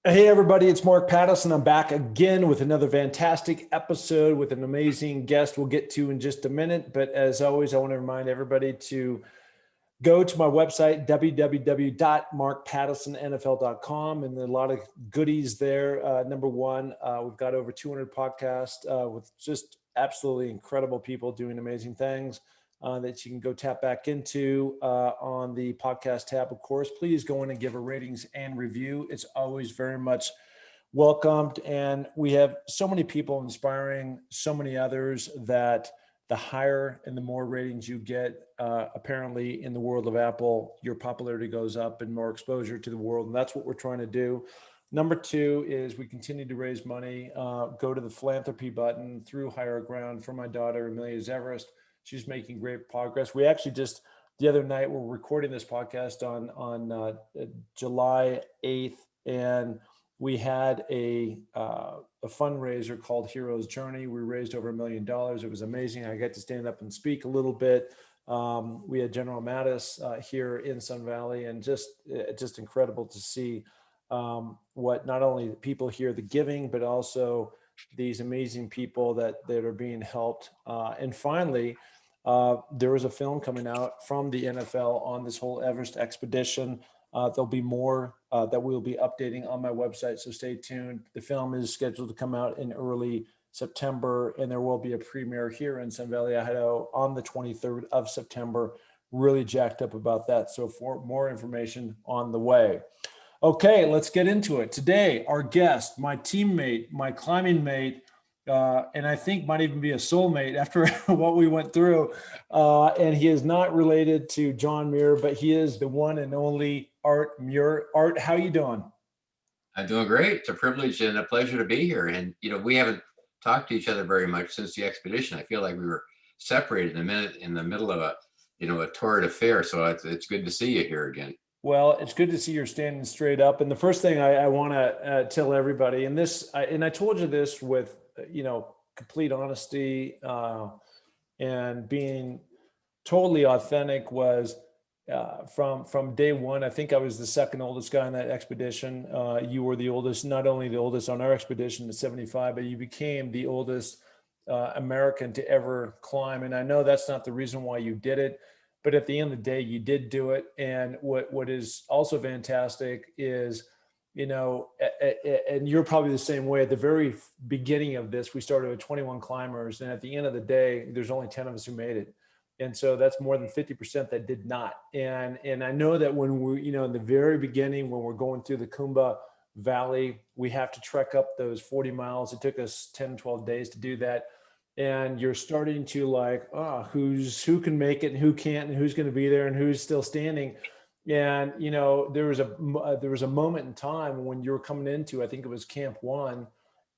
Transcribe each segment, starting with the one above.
Hey, everybody, it's Mark Pattison. I'm back again with another fantastic episode with an amazing guest we'll get to in just a minute. But as always, I want to remind everybody to go to my website, www.markpattisonnfl.com, and there are a lot of goodies there. Number one, we've got over 200 podcasts with just absolutely incredible people doing amazing things that you can go tap back into on the podcast tab. Of course, please go in and give a ratings and review. It's always very much welcomed. And we have so many people inspiring so many others that the higher and the more ratings you get, apparently in the world of Apple, your popularity goes up and more exposure to the world. And that's what we're trying to do. Number two is we continue to raise money. Go to the philanthropy button through Higher Ground for my daughter, Amelia's Everest. She's making great progress. We actually just the other night, we're recording this podcast on July 8th, and we had a fundraiser called Hero's Journey. We raised over $1 million. It was amazing. I got to stand up and speak a little bit. We had General Mattis here in Sun Valley, and just incredible to see what not only the people here, the giving, but also these amazing people that are being helped. And finally, there is a film coming out from the NFL on this whole Everest expedition. There'll be more that we'll be updating on my website, so stay tuned. The film is scheduled to come out in early September, and there will be a premiere here in Sun Valley, Idaho on the 23rd of September. Really jacked up about that. So for more information on the way. Okay, let's get into it. Today, our guest, my teammate, my climbing mate, and I think might even be a soulmate after what we went through. And he is not related to John Muir, but he is the one and only Art Muir. Art, how you doing? I'm doing great. It's a privilege and a pleasure to be here. And, we haven't talked to each other very much since the expedition. I feel like we were separated in the middle of a torrid affair. So it's good to see you here again. Well, it's good to see you're standing straight up. And the first thing I want to tell everybody, and I told you this with, complete honesty and being totally authentic, was from day one. I think I was the second oldest guy on that expedition. You were the oldest, not only the oldest on our expedition at 75, but you became the oldest American to ever climb. And I know that's not the reason why you did it, but at the end of the day, you did do it. And what is also fantastic is, and you're probably the same way. At the very beginning of this, we started with 21 climbers. And at the end of the day, there's only 10 of us who made it. And so that's more than 50% that did not. And I know that when we, in the very beginning, when we're going through the Kumba Valley, we have to trek up those 40 miles. It took us 10, 12 days to do that. And you're starting to who can make it and who can't, and who's going to be there and who's still standing. And, there was a moment in time when you were coming into, I think it was Camp 1,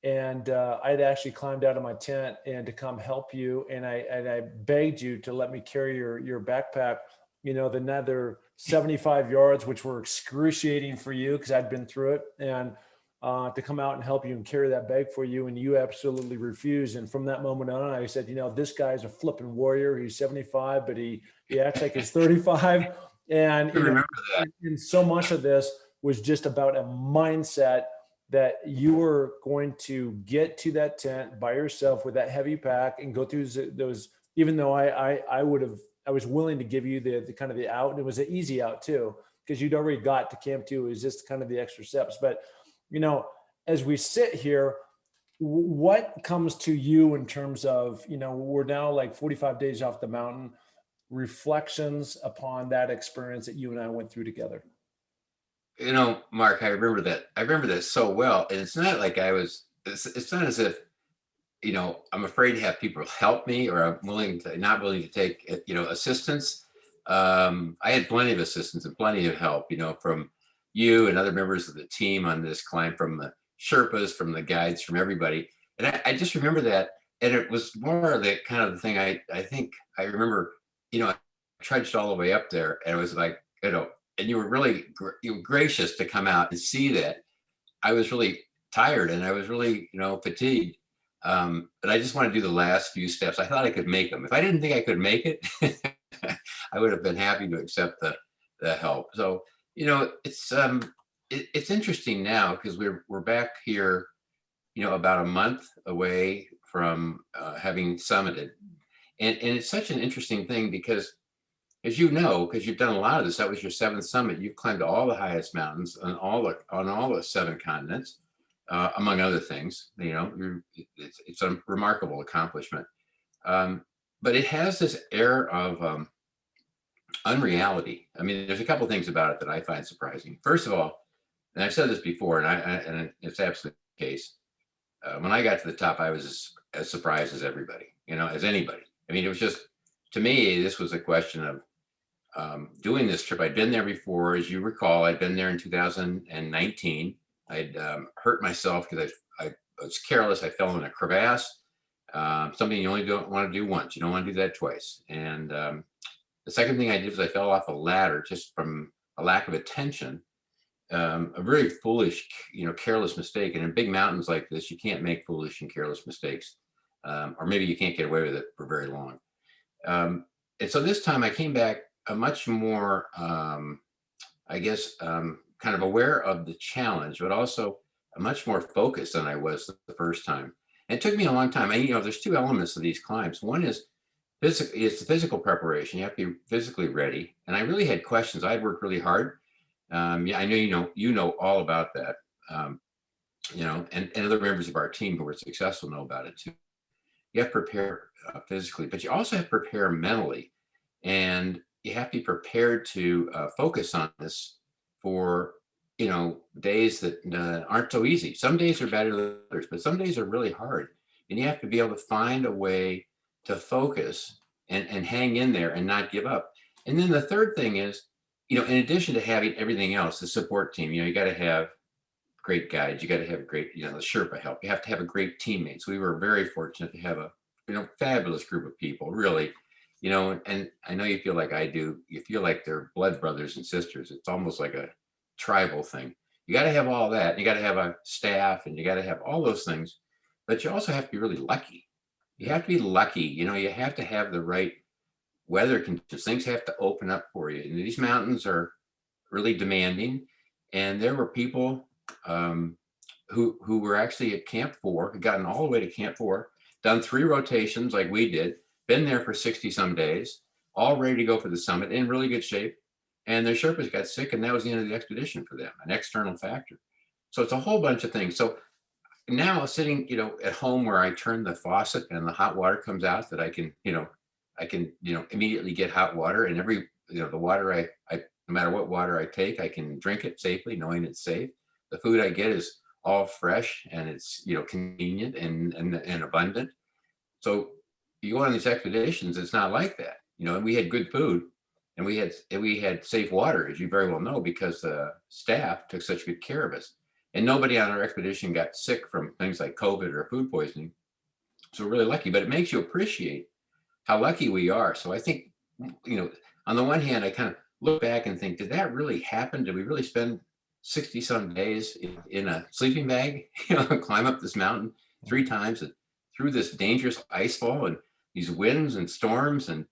and I'd actually climbed out of my tent and to come help you. And I begged you to let me carry your backpack, the another 75 yards, which were excruciating for you because I'd been through it, and to come out and help you and carry that bag for you. And you absolutely refused. And from that moment on, I said, this guy's a flipping warrior. He's 75, but he acts like he's 35. And, Remember that. And so much of this was just about a mindset that you were going to get to that tent by yourself with that heavy pack and go through those, even though I was willing to give you the kind of the out, and it was an easy out too, because you'd already got to Camp 2. It was just kind of the extra steps. But, as we sit here, what comes to you in terms of, we're now like 45 days off the mountain, reflections upon that experience that you and I went through together? Mark, I remember that so well. And it's not like it's not as if, I'm afraid to have people help me, or I'm not willing to take, assistance. I had plenty of assistance and plenty of help, from you and other members of the team on this climb, from the Sherpas, from the guides, from everybody. And I just remember that. And it was more of the kind of the thing I think I remember, I trudged all the way up there, and it was like, and you were really gracious to come out and see that. I was really tired and I was really, fatigued. But I just want to do the last few steps. I thought I could make them. If I didn't think I could make it, I would have been happy to accept the help. So, it's it's interesting now because we're back here, about a month away from having summited, and it's such an interesting thing because, as you know, because you've done a lot of this, that was your seventh summit. You've climbed all the highest mountains on all the seven continents, among other things. It's a remarkable accomplishment. Um, but it has this air of unreality. I mean, there's a couple things about it that I find surprising. First of all, and I've said this before, and it's absolutely the case. When I got to the top, I was as surprised as everybody, as anybody. I mean, it was just, to me, this was a question of doing this trip. I'd been there before, as you recall. I'd been there in 2019. I'd hurt myself because I was careless. I fell in a crevasse. Something you only don't want to do once. You don't want to do that twice. And the second thing I did was I fell off a ladder just from a lack of attention. A very foolish, careless mistake. And in big mountains like this, you can't make foolish and careless mistakes, or maybe you can't get away with it for very long. And so this time I came back a much more, I guess, kind of aware of the challenge, but also a much more focused than I was the first time. And it took me a long time. There's two elements of these climbs. One is it's the physical preparation. You have to be physically ready. And I really had questions. I'd worked really hard. Yeah, I know you know all about that. And other members of our team who were successful know about it too. You have to prepare physically, but you also have to prepare mentally, and you have to be prepared to focus on this for days that aren't so easy. Some days are better than others, but some days are really hard, and you have to be able to find a way to focus and hang in there and not give up. And then the third thing is, in addition to having everything else, the support team, you got to have great guides. You got to have great, the Sherpa help. You have to have a great teammates. We were very fortunate to have a, fabulous group of people, really, and I know you feel like I do. You feel like they're blood brothers and sisters. It's almost like a tribal thing. You got to have all that. You got to have a staff, and you got to have all those things, but you also have to be really lucky. You have to be lucky. You have to have the right weather conditions. Things have to open up for you. And these mountains are really demanding. And there were people who were actually at Camp 4, had gotten all the way to Camp 4, done 3 rotations like we did, been there for 60 some days, all ready to go for the summit, in really good shape. And their Sherpas got sick, and that was the end of the expedition for them, an external factor. So it's a whole bunch of things. So now sitting, at home where I turn the faucet and the hot water comes out, that I can immediately get hot water, and every, the water I no matter what water I take, I can drink it safely, knowing it's safe. The food I get is all fresh, and it's, convenient and abundant. So you go on these expeditions, it's not like that, and we had good food, and we had safe water, as you very well know, because the staff took such good care of us. And nobody on our expedition got sick from things like COVID or food poisoning. So we're really lucky, but it makes you appreciate how lucky we are. So I think, on the one hand, I kind of look back and think, did that really happen? Did we really spend 60 some days in a sleeping bag, climb up this mountain 3 times and through this dangerous ice fall and these winds and storms, and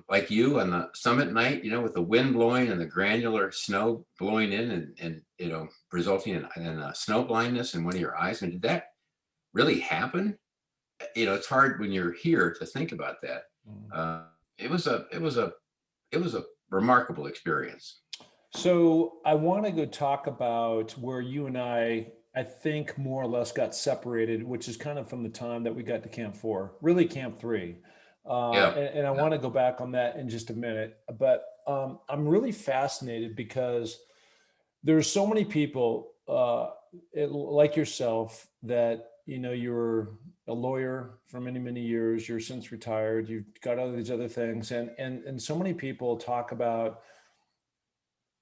like you on the summit night, with the wind blowing and the granular snow blowing in and resulting in snow blindness in one of your eyes? And did that really happen? It's hard when you're here to think about that. It was a remarkable experience. So I want to go talk about where you and I think more or less got separated, which is kind of from the time that we got to Camp 4, really Camp 3. And I want to go back on that in just a minute, but I'm really fascinated because there's so many people like yourself that, you're a lawyer for many, many years, you're since retired, you've got all these other things. And so many people talk about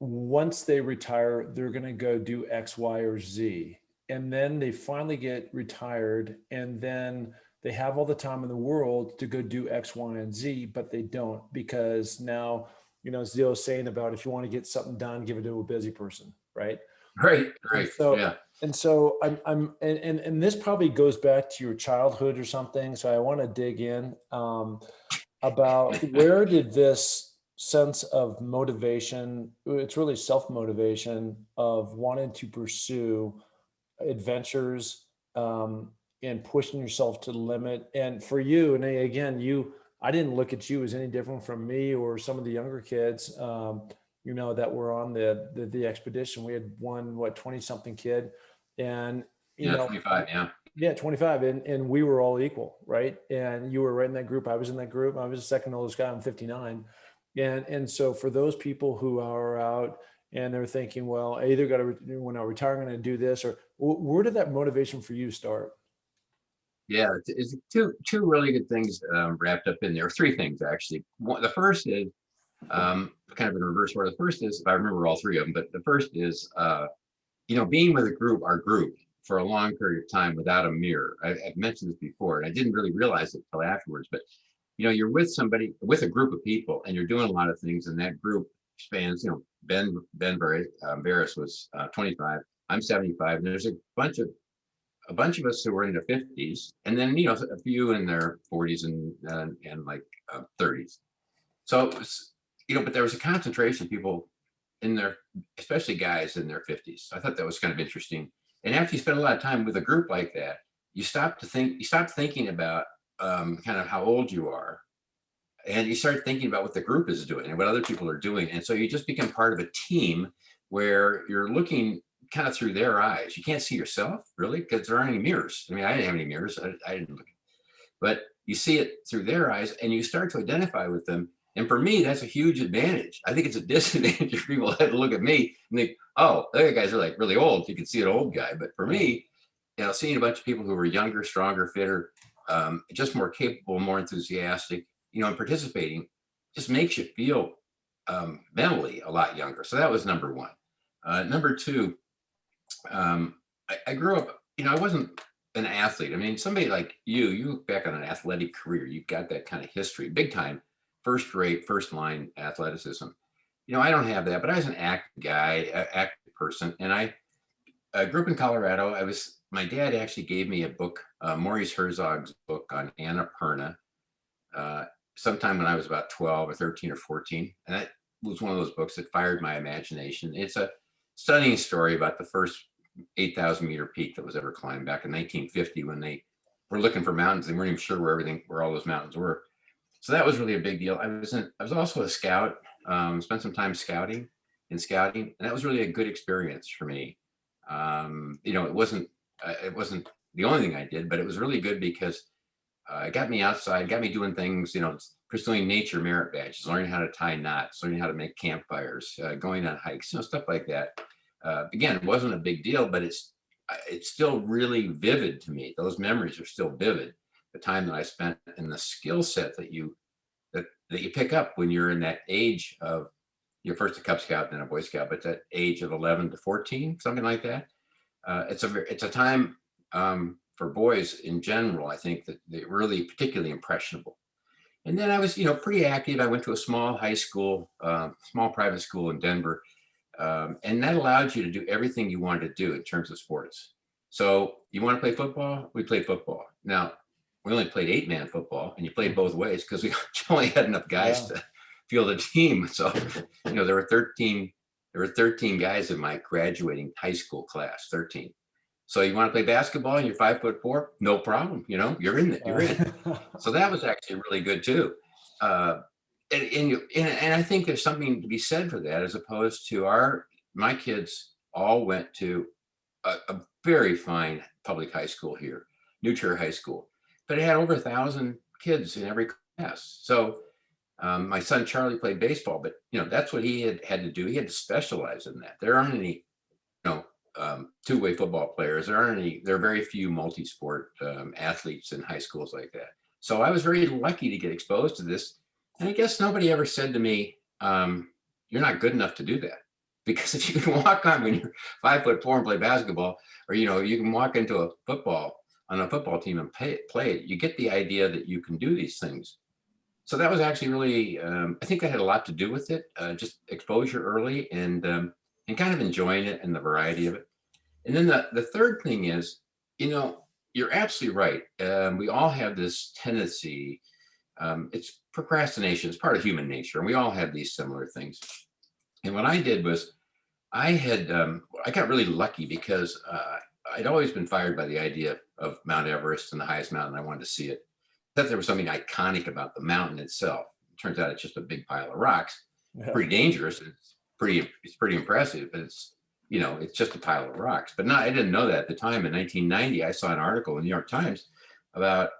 once they retire, they're going to go do X, Y, or Z. And then they finally get retired, and then they have all the time in the world to go do X, Y, and Z, but they don't, because now, as Zio was saying about, if you want to get something done, give it to a busy person, right? Right. And so and this probably goes back to your childhood or something. So I want to dig in about where did this sense of motivation. It's really self-motivation of wanting to pursue adventures, and pushing yourself to the limit. And for you, and again, I didn't look at you as any different from me or some of the younger kids, that were on the expedition. We had one, what, 20 something kid. And, you Yeah, know, 25. Yeah. yeah, 25. And we were all equal, right? And you were right in that group. I was in that group. I was the second oldest guy. I'm 59. And so for those people who are out and they're thinking, well, I either got to, when I retire, I'm going to do this, or where did that motivation for you start? Yeah, it's two really good things wrapped up in there. Three things actually. The first is kind of in reverse order. The first is, if I remember all three of them, but the first is being with our group for a long period of time without a mirror. I've mentioned this before, and I didn't really realize it until afterwards. But you're with somebody, with a group of people, and you're doing a lot of things, and that group spans. Ben Barris was 25. I'm 75, and there's a bunch of us who were in their 50s, and then a few in their 40s and like 30s. So but there was a concentration of people in their, especially guys in their 50s. I thought that was kind of interesting. And after you spend a lot of time with a group like that, you stop thinking about kind of how old you are, and you start thinking about what the group is doing and what other people are doing. And so you just become part of a team where you're looking kind of through their eyes. You can't see yourself really because there aren't any mirrors. I mean, I didn't have any mirrors. I didn't look, but you see it through their eyes and you start to identify with them. And for me, that's a huge advantage. I think it's a disadvantage if people had to look at me and think, oh, the other guys are like really old. You can see an old guy. But for me, seeing a bunch of people who were younger, stronger, fitter, just more capable, more enthusiastic, and participating just makes you feel mentally a lot younger. So that was number one. Number two, I grew up, I wasn't an athlete. I mean, somebody like you look back on an athletic career, you've got that kind of history, big time, first rate, first line athleticism. I don't have that, but I was an active guy, active person. And I grew up in Colorado. My dad actually gave me a book, Maurice Herzog's book on Annapurna, sometime when I was about 12 or 13 or 14. And that was one of those books that fired my imagination. It's a stunning story about the first 8,000 meter peak that was ever climbed back in 1950 when they were looking for mountains. They weren't even sure where all those mountains were. So that was really a big deal. I was also a scout, spent some time scouting, and that was really a good experience for me. It wasn't the only thing I did, but it was really good because it got me outside, got me doing things, pursuing nature merit badges, learning how to tie knots, learning how to make campfires, going on hikes, stuff like that. Again, it wasn't a big deal, but it's still really vivid to me. Those memories are still vivid. The time that I spent and the skill set that you pick up when you're in that age of, you're first a Cub Scout, then a Boy Scout, but that age of 11 to 14, something like that. It's a time for boys in general, I think, that they're really particularly impressionable. And then I was, pretty active. I went to a small high school, small private school in Denver. And that allowed you to do everything you wanted to do in terms of sports. So you want to play football? We played football. Now, we only played 8-man football, and you played both ways because we only had enough guys to field a team. So, there were 13 guys in my graduating high school class, 13. So you want to play basketball and you're 5'4", no problem. You're in it. You're in. So that was actually really good too. And I think there's something to be said for that, as opposed to my kids all went to a very fine public high school here, New Trier High School, but it had over 1,000 kids in every class. So my son Charlie played baseball, but that's what he had to do. He had to specialize in that. There aren't any, two-way football players. There are very few multi-sport athletes in high schools like that. So I was very lucky to get exposed to this. And I guess nobody ever said to me, you're not good enough to do that. Because if you can walk on when you're 5'4" and play basketball, or, you can walk into a football team and play it, you get the idea that you can do these things. So that was actually really, I think that had a lot to do with it, just exposure early and kind of enjoying it and the variety of it. And then the third thing is, you're absolutely right. We all have this tendency It's procrastination. It's part of human nature, and we all have these similar things. And what I did was I got really lucky because I'd always been fired by the idea of Mount Everest and the highest mountain. I wanted to see it. I thought there was something iconic about the mountain itself. It turns out it's just a big pile of rocks. Yeah. Pretty dangerous. It's pretty impressive, but it's just a pile of rocks. But I didn't know that at the time. In 1990, I saw an article in the New York Times about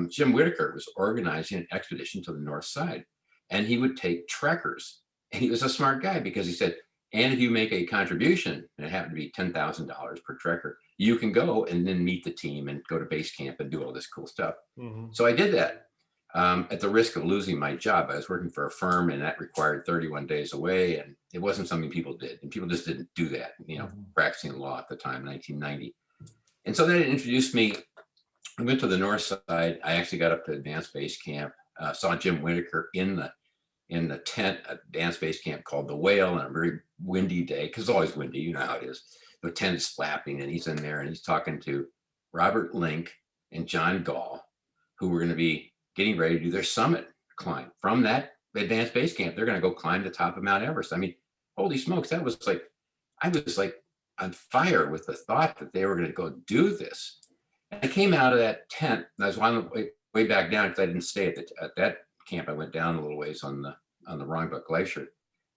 Jim Whittaker was organizing an expedition to the north side, and he would take trekkers. And he was a smart guy because he said, and if you make a contribution, and it happened to be $10,000 per trekker, you can go and then meet the team and go to base camp and do all this cool stuff. Mm-hmm. So I did that at the risk of losing my job. I was working for a firm, and that required 31 days away, and it wasn't something people did. And people just didn't do that, practicing law at the time, 1990. And so that introduced me. I went to the north side. I actually got up to advanced base camp, saw Jim Whittaker in the tent at advanced base camp called the Whale on a very windy day, because it's always windy, you know how it is. The tent is flapping, and he's in there, and he's talking to Robert Link and John Gall, who were going to be getting ready to do their summit climb from that advanced base camp. They're going to go climb the top of Mount Everest. I mean, holy smokes, I was like on fire with the thought that they were going to go do this. And I came out of that tent, and I was on the way back down because I didn't stay at that camp. I went down a little ways on the Rongbuk Glacier.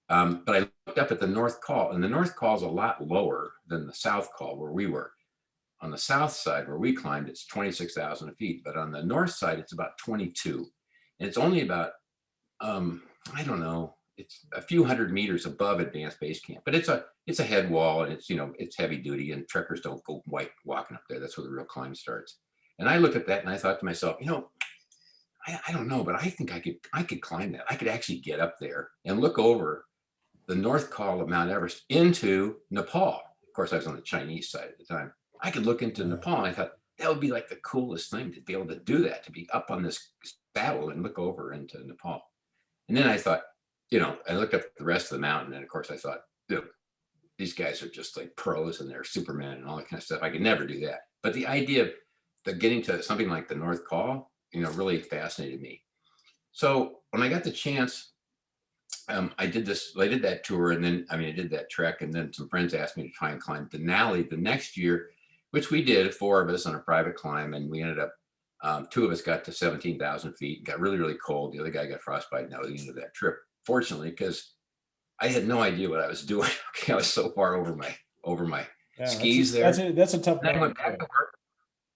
But I looked up at the North Col, and the North Col is a lot lower than the South Col where we were. On the south side where we climbed, it's 26,000 feet, but on the north side, it's about 22. And it's only about, I don't know, it's a few hundred meters above advanced base camp, but it's a head wall, and it's heavy duty, and trekkers don't go walking up there. That's where the real climb starts. And I looked at that and I thought to myself, I don't know, but I think I could climb that. I could actually get up there and look over the North Col of Mount Everest into Nepal. Of course, I was on the Chinese side at the time. I could look into Nepal, and I thought that would be like the coolest thing to be able to do that, to be up on this saddle and look over into Nepal. And then I thought, I looked up at the rest of the mountain, and of course I thought, these guys are just like pros and they're Superman and all that kind of stuff. I could never do that. But the idea of getting to something like the North Col, really fascinated me. So when I got the chance, I did that tour, and then, I did that trek, and then some friends asked me to try and climb Denali the next year, which we did, 4 of us on a private climb, and we ended up, 2 of us got to 17,000 feet, got really, really cold. The other guy got frostbite at the end of that trip, fortunately, because I had no idea what I was doing. Okay, I was so far over my skis there. That's a tough one. I went back to work.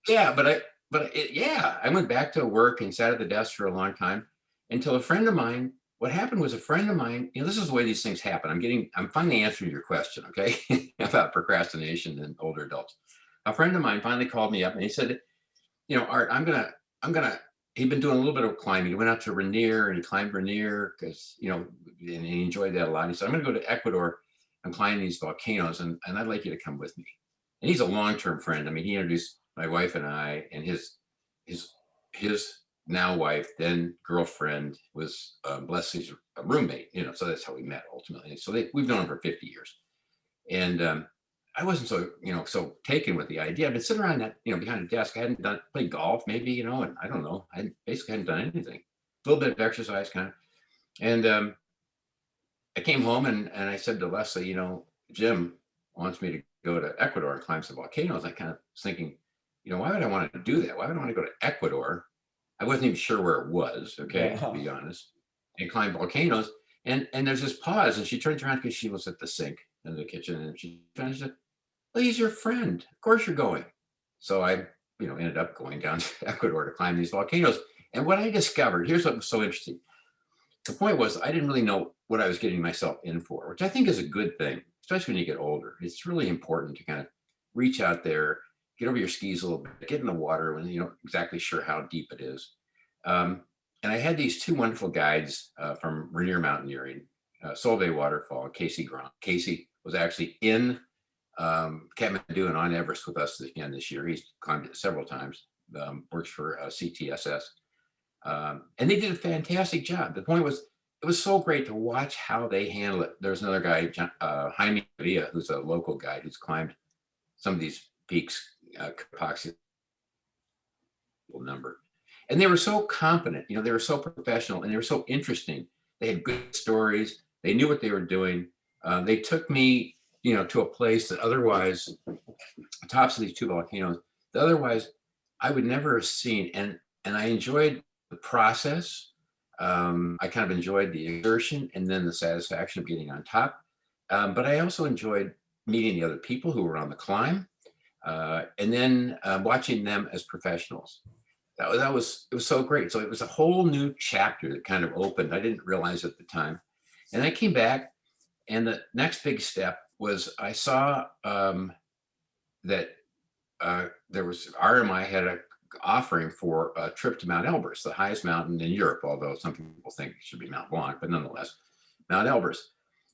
Yeah, I went back to work and sat at the desk for a long time until a friend of mine. What happened was a friend of mine. This is the way these things happen. I'm finally answering your question, okay, about procrastination in older adults. A friend of mine finally called me up and he said, Art, he'd been doing a little bit of climbing. He went out to Rainier and he climbed Rainier because, and he enjoyed that a lot. He said, I'm going to go to Ecuador and climb these volcanoes, and I'd like you to come with me. And he's a long-term friend. He introduced my wife and I, and his now wife, then girlfriend, was Leslie's roommate, so that's how we met ultimately. So we've known him for 50 years. And I wasn't so taken with the idea. I've been sitting around that, behind a desk. I hadn't played golf maybe, and I don't know. I basically hadn't done anything. A little bit of exercise kind of. And I came home and I said to Leslie, Jim wants me to go to Ecuador and climb some volcanoes. I kind of was thinking, why would I want to do that? Why would I want to go to Ecuador? I wasn't even sure where it was, okay, to be honest, and climb volcanoes. And there's this pause, and she turns around because she was at the sink in the kitchen, and she said, well, he's your friend. Of course you're going. So I, ended up going down to Ecuador to climb these volcanoes. And what I discovered, here's what was so interesting. The point was, I didn't really know what I was getting myself in for, which I think is a good thing, especially when you get older. It's really important to kind of reach out there, get over your skis a little bit, get in the water when you're not exactly sure how deep it is. And I had these 2 wonderful guides from Rainier Mountaineering, Solvay Waterfall, and Casey Grant. Casey was actually in Kathmandu and on Everest with us again this year. He's climbed it several times, works for CTSS. And they did a fantastic job. The point was, it was so great to watch how they handle it. There's another guy, Jaime Villa, who's a local guide who's climbed some of these peaks, Kapaxi number. And they were so competent, they were so professional, and they were so interesting. They had good stories. They knew what they were doing. They took me, to a place that otherwise, tops of these two volcanoes, that otherwise I would never have seen. And I enjoyed the process. I kind of enjoyed the exertion and then the satisfaction of getting on top. But I also enjoyed meeting the other people who were on the climb, and then watching them as professionals. It was so great. So it was a whole new chapter that kind of opened. I didn't realize at the time. And I came back, and the next big step was I saw that there was RMI had a offering for a trip to Mount Elbrus, the highest mountain in Europe, although some people think it should be Mount Blanc, but nonetheless, Mount Elbrus.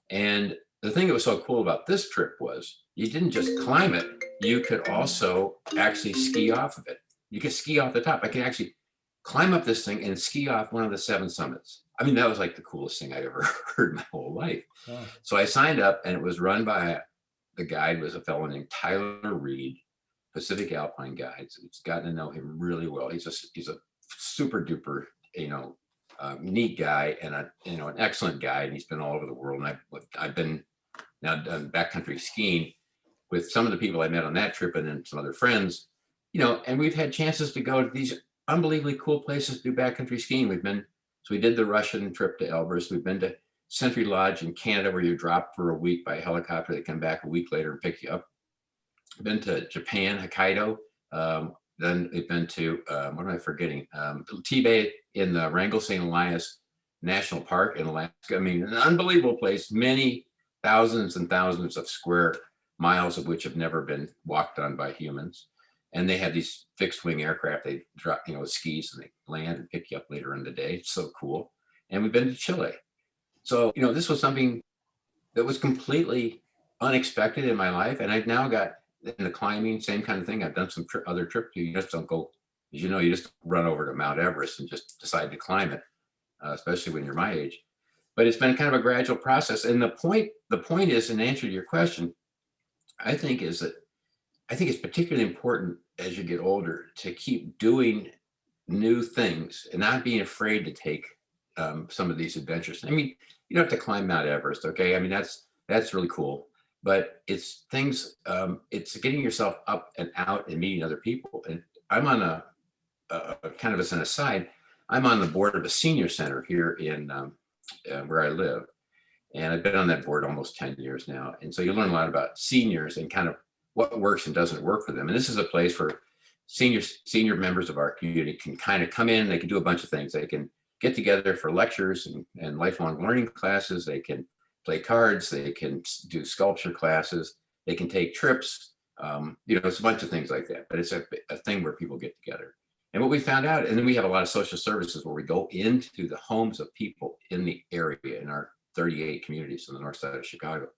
And the thing that was so cool about this trip was you didn't just climb it, you could also actually ski off of it. You could ski off the top. I could actually climb up this thing and ski off one of the 7 summits. I mean, that was like the coolest thing I'd ever heard in my whole life. Wow. So I signed up, and it was run by the guide was a fellow named Tyler Reed, Pacific Alpine Guides. It's gotten to know him really well. He's a super duper, neat guy, and an excellent guide. And he's been all over the world. And I've been now done backcountry skiing with some of the people I met on that trip, and then some other friends, and we've had chances to go to these unbelievably cool places to do backcountry skiing. So we did the Russian trip to Elbrus. We've been to Sentry Lodge in Canada, where you drop for a week by helicopter. They come back a week later and pick you up. Been to Japan, Hokkaido. Then we've been to, what am I forgetting? Tibet in the Wrangell St. Elias National Park in Alaska. I mean, an unbelievable place, many thousands and thousands of square miles of which have never been walked on by humans. And they have these fixed wing aircraft. They drop, with skis, and they land and pick you up later in the day. It's so cool. And we've been to Chile. So, this was something that was completely unexpected in my life. And I've now got in the climbing, same kind of thing. I've done some other trips. You just don't go, as you know, you just run over to Mount Everest and just decide to climb it, especially when you're my age. But it's been kind of a gradual process. And the point is, in answer to your question, I think it's particularly important as you get older to keep doing new things and not being afraid to take some of these adventures. I mean, you don't have to climb Mount Everest, okay? I mean, that's really cool. But it's things, it's getting yourself up and out and meeting other people. And I'm on a kind of as an aside, I'm on the board of a senior center here in where I live. And I've been on that board almost 10 years now. And so you learn a lot about seniors and kind of what works and doesn't work for them. And this is a place where senior members of our community can kind of come in. They can do a bunch of things. They can get together for lectures and lifelong learning classes. They can play cards. They can do sculpture classes. They can take trips. It's a bunch of things like that. But it's a thing where people get together. And what we found out, and then we have a lot of social services where we go into the homes of people in the area, in our 38 communities on the north side of Chicago.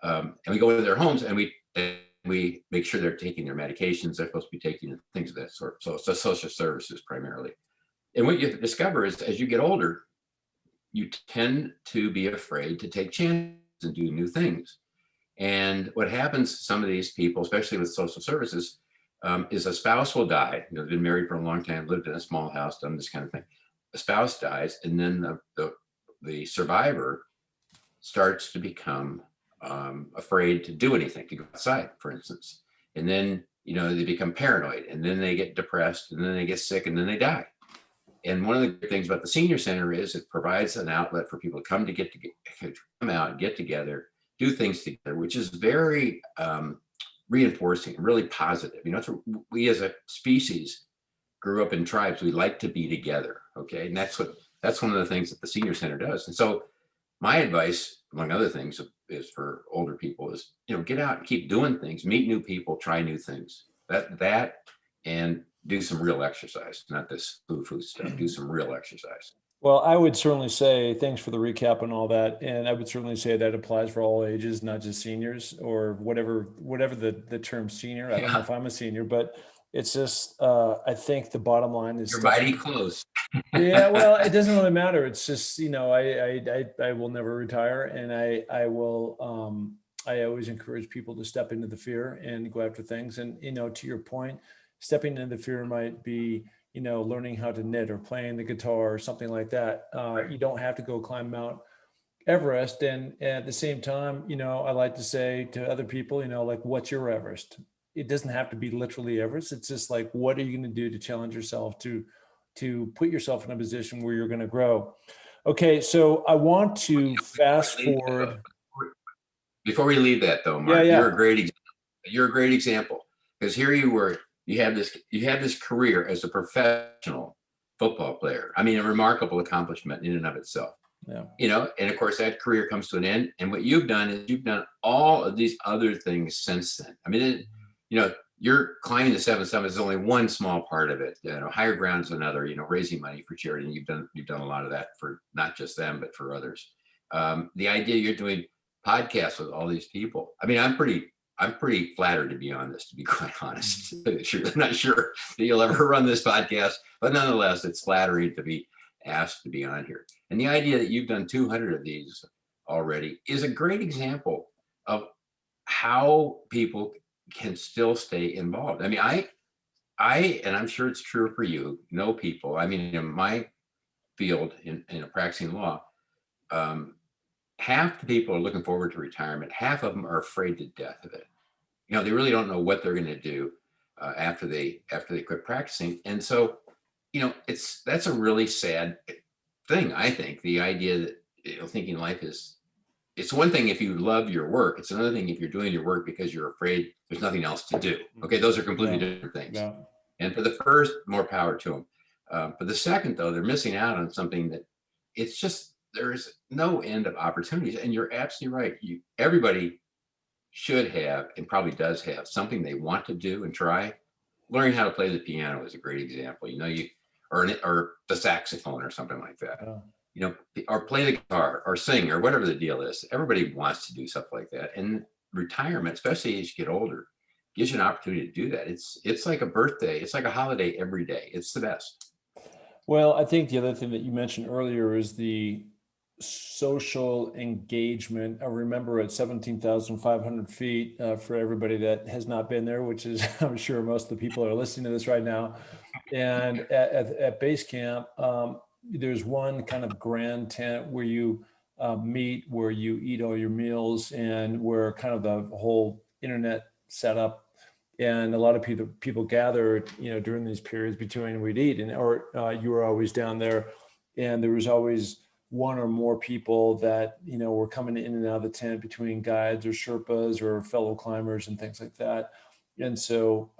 And we go into their homes, and we make sure they're taking their medications they're supposed to be taking, and things of that sort. So it's the social services primarily. And what you discover is, as you get older, you tend to be afraid to take chances and do new things. And what happens to some of these people, especially with social services, is a spouse will die. They've been married for a long time, lived in a small house, done this kind of thing. A spouse dies, and then the survivor starts to become afraid to do anything, to go outside, for instance. And then, they become paranoid, and then they get depressed, and then they get sick, and then they die. And one of the good things about the senior center is it provides an outlet for people to come out, get together, do things together, which is very reinforcing, really positive. We as a species grew up in tribes. We like to be together. Okay. And that's one of the things that the senior center does. And so my advice, among other things, is for older people is, get out and keep doing things, meet new people, try new things. That and do some real exercise, not this foo-foo stuff. Do some real exercise. Well, I would certainly say thanks for the recap and all that. And I would certainly say that applies for all ages, not just seniors or whatever the term senior. I don't know if I'm a senior, but it's just, I think the bottom line is you're mighty close. Yeah, well, it doesn't really matter. It's just, I will never retire, and I will, I always encourage people to step into the fear and go after things. And, to your point, stepping into the fear might be, learning how to knit or playing the guitar or something like that. You don't have to go climb Mount Everest. And at the same time, I like to say to other people, like, what's your Everest? It doesn't have to be literally Everest. It's just like, what are you going to do to challenge yourself to put yourself in a position where you're going to grow? Okay, so I want to fast forward. Before we leave that though, Yeah, Mark, yeah. you're a great example, because here you were, you had this career as a professional football player. I mean, a remarkable accomplishment in and of itself. Yeah. And of course that career comes to an end. And what you've done is you've done all of these other things since then. I mean, you're climbing the seven summits is only one small part of it. Higher ground is another. Raising money for charity, and you've done a lot of that for not just them but for others. The idea you're doing podcasts with all these people. I mean, I'm pretty flattered to be on this, to be quite honest. I'm not sure that you'll ever run this podcast, but nonetheless, it's flattering to be asked to be on here. And the idea that you've done 200 of these already is a great example of how people can still stay involved. I mean, and I'm sure it's true for you, know people. I mean, in my field, in practicing law, half the people are looking forward to retirement. Half of them are afraid to death of it. They really don't know what they're going to do after they quit practicing. And so, that's a really sad thing. I think the idea that thinking life is, it's one thing if you love your work. It's another thing if you're doing your work because you're afraid there's nothing else to do. Okay, those are completely different things. Yeah. And for the first, more power to them. For the second, though, they're missing out on something that it's just, there's no end of opportunities. And you're absolutely right. Everybody should have, and probably does have, something they want to do and try. Learning how to play the piano is a great example. Or the saxophone or something like that. Or play the guitar or sing or whatever the deal is. Everybody wants to do stuff like that. And retirement, especially as you get older, gives you an opportunity to do that. It's like a birthday. It's like a holiday every day. It's the best. Well, I think the other thing that you mentioned earlier is the social engagement. I remember at 17,500 feet, for everybody that has not been there, which is, I'm sure most of the people are listening to this right now. And at base camp, there's one kind of grand tent where you meet, where you eat all your meals, and where kind of the whole internet setup. And a lot of people gather, during these periods between we'd eat, or you were always down there, and there was always one or more people that were coming in and out of the tent between guides or Sherpas or fellow climbers and things like that. And so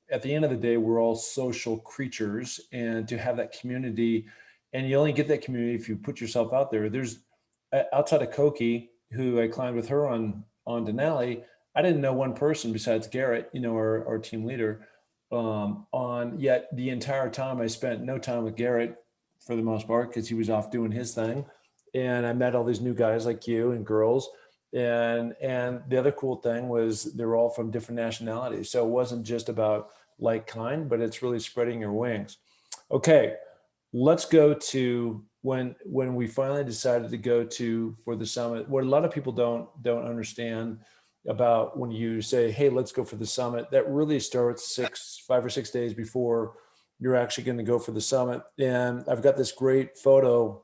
at the end of the day, we're all social creatures, and to have that community, and you only get that community if you put yourself out there. There's outside of Koki, who I climbed with her on Denali, I didn't know one person besides Garrett, our team leader. Yet the entire time I spent no time with Garrett for the most part, because he was off doing his thing. And I met all these new guys like you and girls. And the other cool thing was they were all from different nationalities. So it wasn't just about like kind, but it's really spreading your wings. Okay, let's go to when we finally decided to go for the summit. What a lot of people don't understand about when you say, hey, let's go for the summit, that really starts 5 or 6 days before you're actually going to go for the summit. And I've got this great photo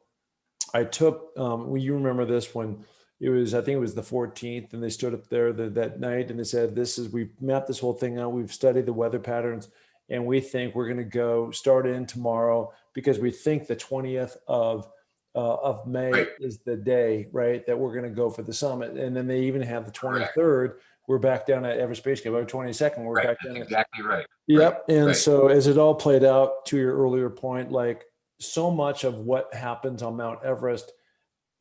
I took. You remember this when I think it was the 14th, and they stood up there that night and they said, we've mapped this whole thing out. We've studied the weather patterns, and we think we're going to go start in tomorrow, because we think the 20th of May is the day, right, that we're going to go for the summit. And then they even have the 23rd. We're back down at Everest Base Camp. Or 22nd, we're back down. Exactly right. Yep. And so as it all played out, to your earlier point, like so much of what happens on Mount Everest,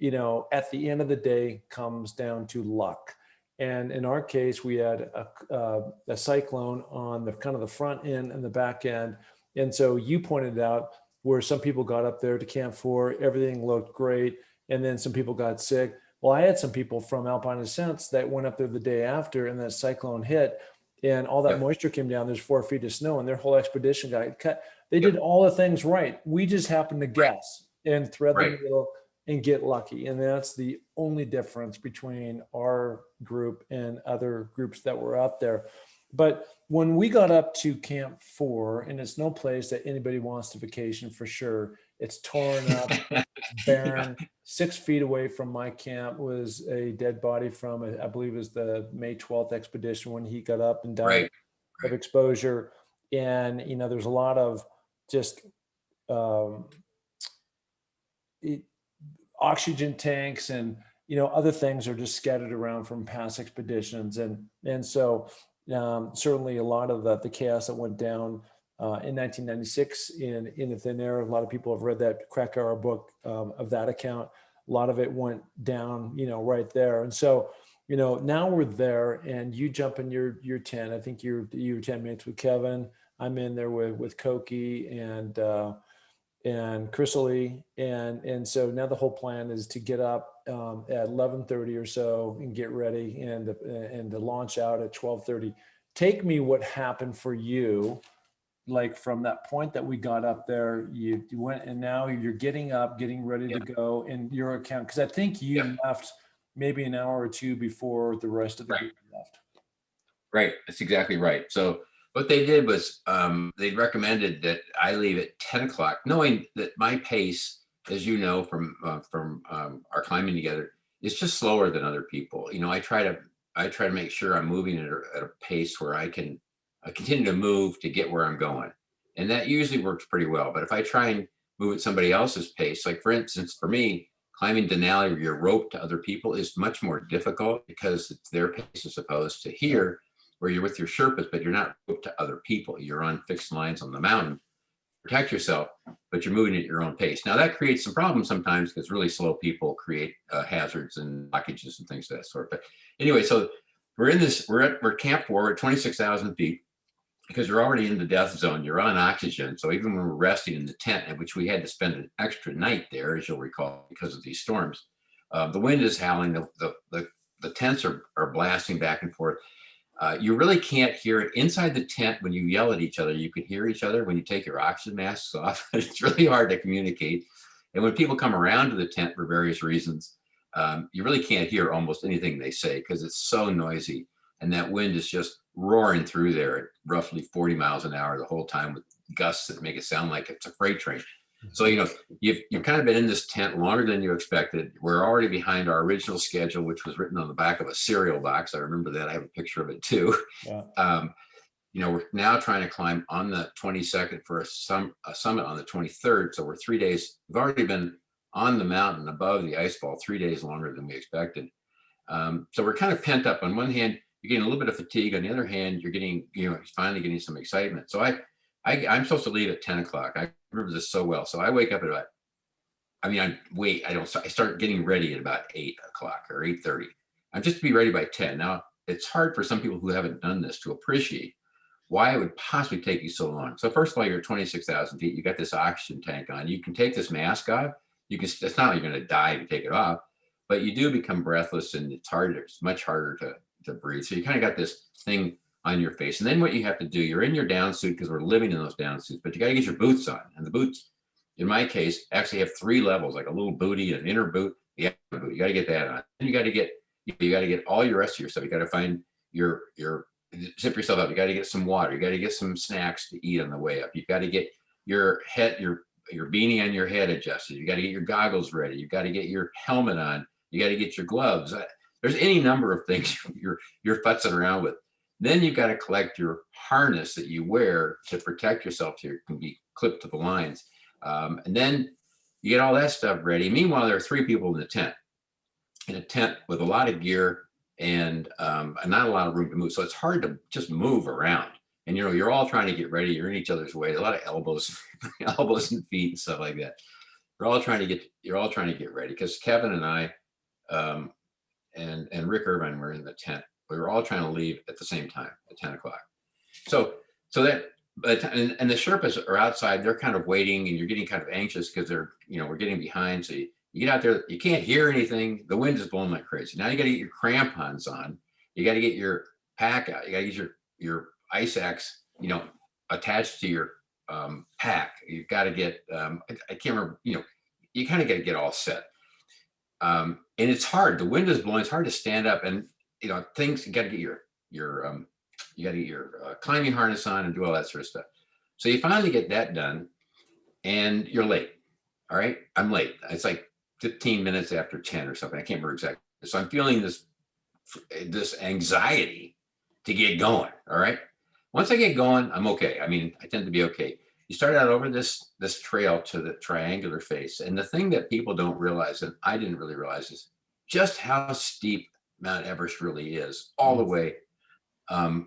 at the end of the day comes down to luck. And in our case, we had a cyclone on the kind of the front end and the back end. And so you pointed out where some people got up there to Camp 4, everything looked great. And then some people got sick. Well, I had some people from Alpine Ascents that went up there the day after, and that cyclone hit, and all that moisture came down. There's 4 feet of snow, and their whole expedition got cut. They did all the things right. We just happened to guess and thread the needle and get lucky. And that's the only difference between our group and other groups that were out there. But when we got up to Camp 4, and it's no place that anybody wants to vacation for sure, it's torn up, it's Yeah. barren. 6 feet away from my camp was a dead body from, I believe it was the May 12th expedition when he got up and died Right. of Right. exposure. And, there's a lot of just um, it, oxygen tanks and other things are just scattered around from past expeditions, and so certainly a lot of the chaos that went down in 1996 in the thin air. A lot of people have read that Krakauer book of that account. A lot of it went down, right there, and so now we're there, and you jump in your tent. I think you're 10 minutes with Kevin. I'm in there with Koki and Chrysalie, and so now the whole plan is to get up at 11:30 or so and get ready and to launch out at 12:30. Take me what happened for you, like from that point that we got up there, you went and now you're getting up, getting ready to Yeah. go in your account, because I think you Yeah. left maybe an hour or two before the rest of the Right. group left. Right. That's exactly right. So what they did was they recommended that I leave at 10 o'clock, knowing that my pace, as you know, from our climbing together, is just slower than other people. I try to make sure I'm moving at a pace where I can continue to move to get where I'm going, and that usually works pretty well. But if I try and move at somebody else's pace, like for instance, for me, climbing Denali where you're roped to other people is much more difficult because it's their pace as opposed to Yeah. here where you're with your Sherpas, but you're not roped to other people. You're on fixed lines on the mountain, protect yourself, but you're moving at your own pace. Now that creates some problems sometimes because really slow people create hazards and blockages and things of that sort. But anyway, so we're Camp 4, we're at 26,000 feet because you're already in the death zone. You're on oxygen. So even when we're resting in the tent, in which we had to spend an extra night there, as you'll recall, because of these storms, the wind is howling, the tents are blasting back and forth. You really can't hear it inside the tent when you yell at each other. You can hear each other when you take your oxygen masks off. It's really hard to communicate. And when people come around to the tent for various reasons, you really can't hear almost anything they say because it's so noisy. And that wind is just roaring through there at roughly 40 miles an hour the whole time with gusts that make it sound like it's a freight train. So, you've kind of been in this tent longer than you expected. We're already behind our original schedule, which was written on the back of a cereal box. I remember that. I have a picture of it too. Yeah. We're now trying to climb on the 22nd for a summit on the 23rd. So we're 3 days. We've already been on the mountain above the ice fall 3 days longer than we expected. So we're kind of pent up. On one hand, you're getting a little bit of fatigue. On the other hand, you're getting, finally getting some excitement. So I'm supposed to leave at 10 o'clock. I remember this so well. So I wake up at about, I start getting ready at about 8 o'clock or 8:30. I'm just to be ready by 10. Now, it's hard for some people who haven't done this to appreciate why it would possibly take you so long. So first of all, you're at 26,000 feet. You got this oxygen tank on. You can take this mask off. It's not like you're going to die if you take it off, but you do become breathless and it's much harder to breathe. So you kind of got this thing on your face. And then what you have to do, you're in your down suit because we're living in those down suits, but you got to get your boots on. And the boots, in my case, actually have 3 levels, like a little bootie, an inner boot, the outer boot. You got to get that on. Then you got to get all your rest of your stuff. You got to find your zip yourself up. You got to get some water. You got to get some snacks to eat on the way up. You got to get your head, your beanie on your head adjusted. You got to get your goggles ready. You got to get your helmet on. You got to get your gloves. There's any number of things you're futzing around with. Then you've got to collect your harness that you wear to protect yourself so you can be clipped to the lines. And then you get all that stuff ready. Meanwhile, there are 3 people in a tent with a lot of gear and not a lot of room to move. So it's hard to just move around. And you're all trying to get ready. You're in each other's way. A lot of elbows, elbows and feet and stuff like that. You're all trying to get ready because Kevin and I and Rick Irvine were in the tent. We were all trying to leave at the same time at 10 o'clock. So that, and the Sherpas are outside. They're kind of waiting, and you're getting kind of anxious because we're getting behind. So you get out there, you can't hear anything. The wind is blowing like crazy. Now you got to get your crampons on. You got to get your pack out. You got to get your ice axe, attached to your pack. You've got to get, I can't remember, you kind of got to get all set. And it's hard. The wind is blowing. It's hard to stand up, and things. You got to get your you got to get your climbing harness on and do all that sort of stuff. So you finally get that done, and you're late. All right, I'm late. It's like 15 minutes after 10 or something. I can't remember exactly. So I'm feeling this anxiety to get going. All right. Once I get going, I'm okay. I mean, I tend to be okay. You start out over this trail to the triangular face, and the thing that people don't realize, and I didn't really realize, is just how steep Mount Everest really is, all the way.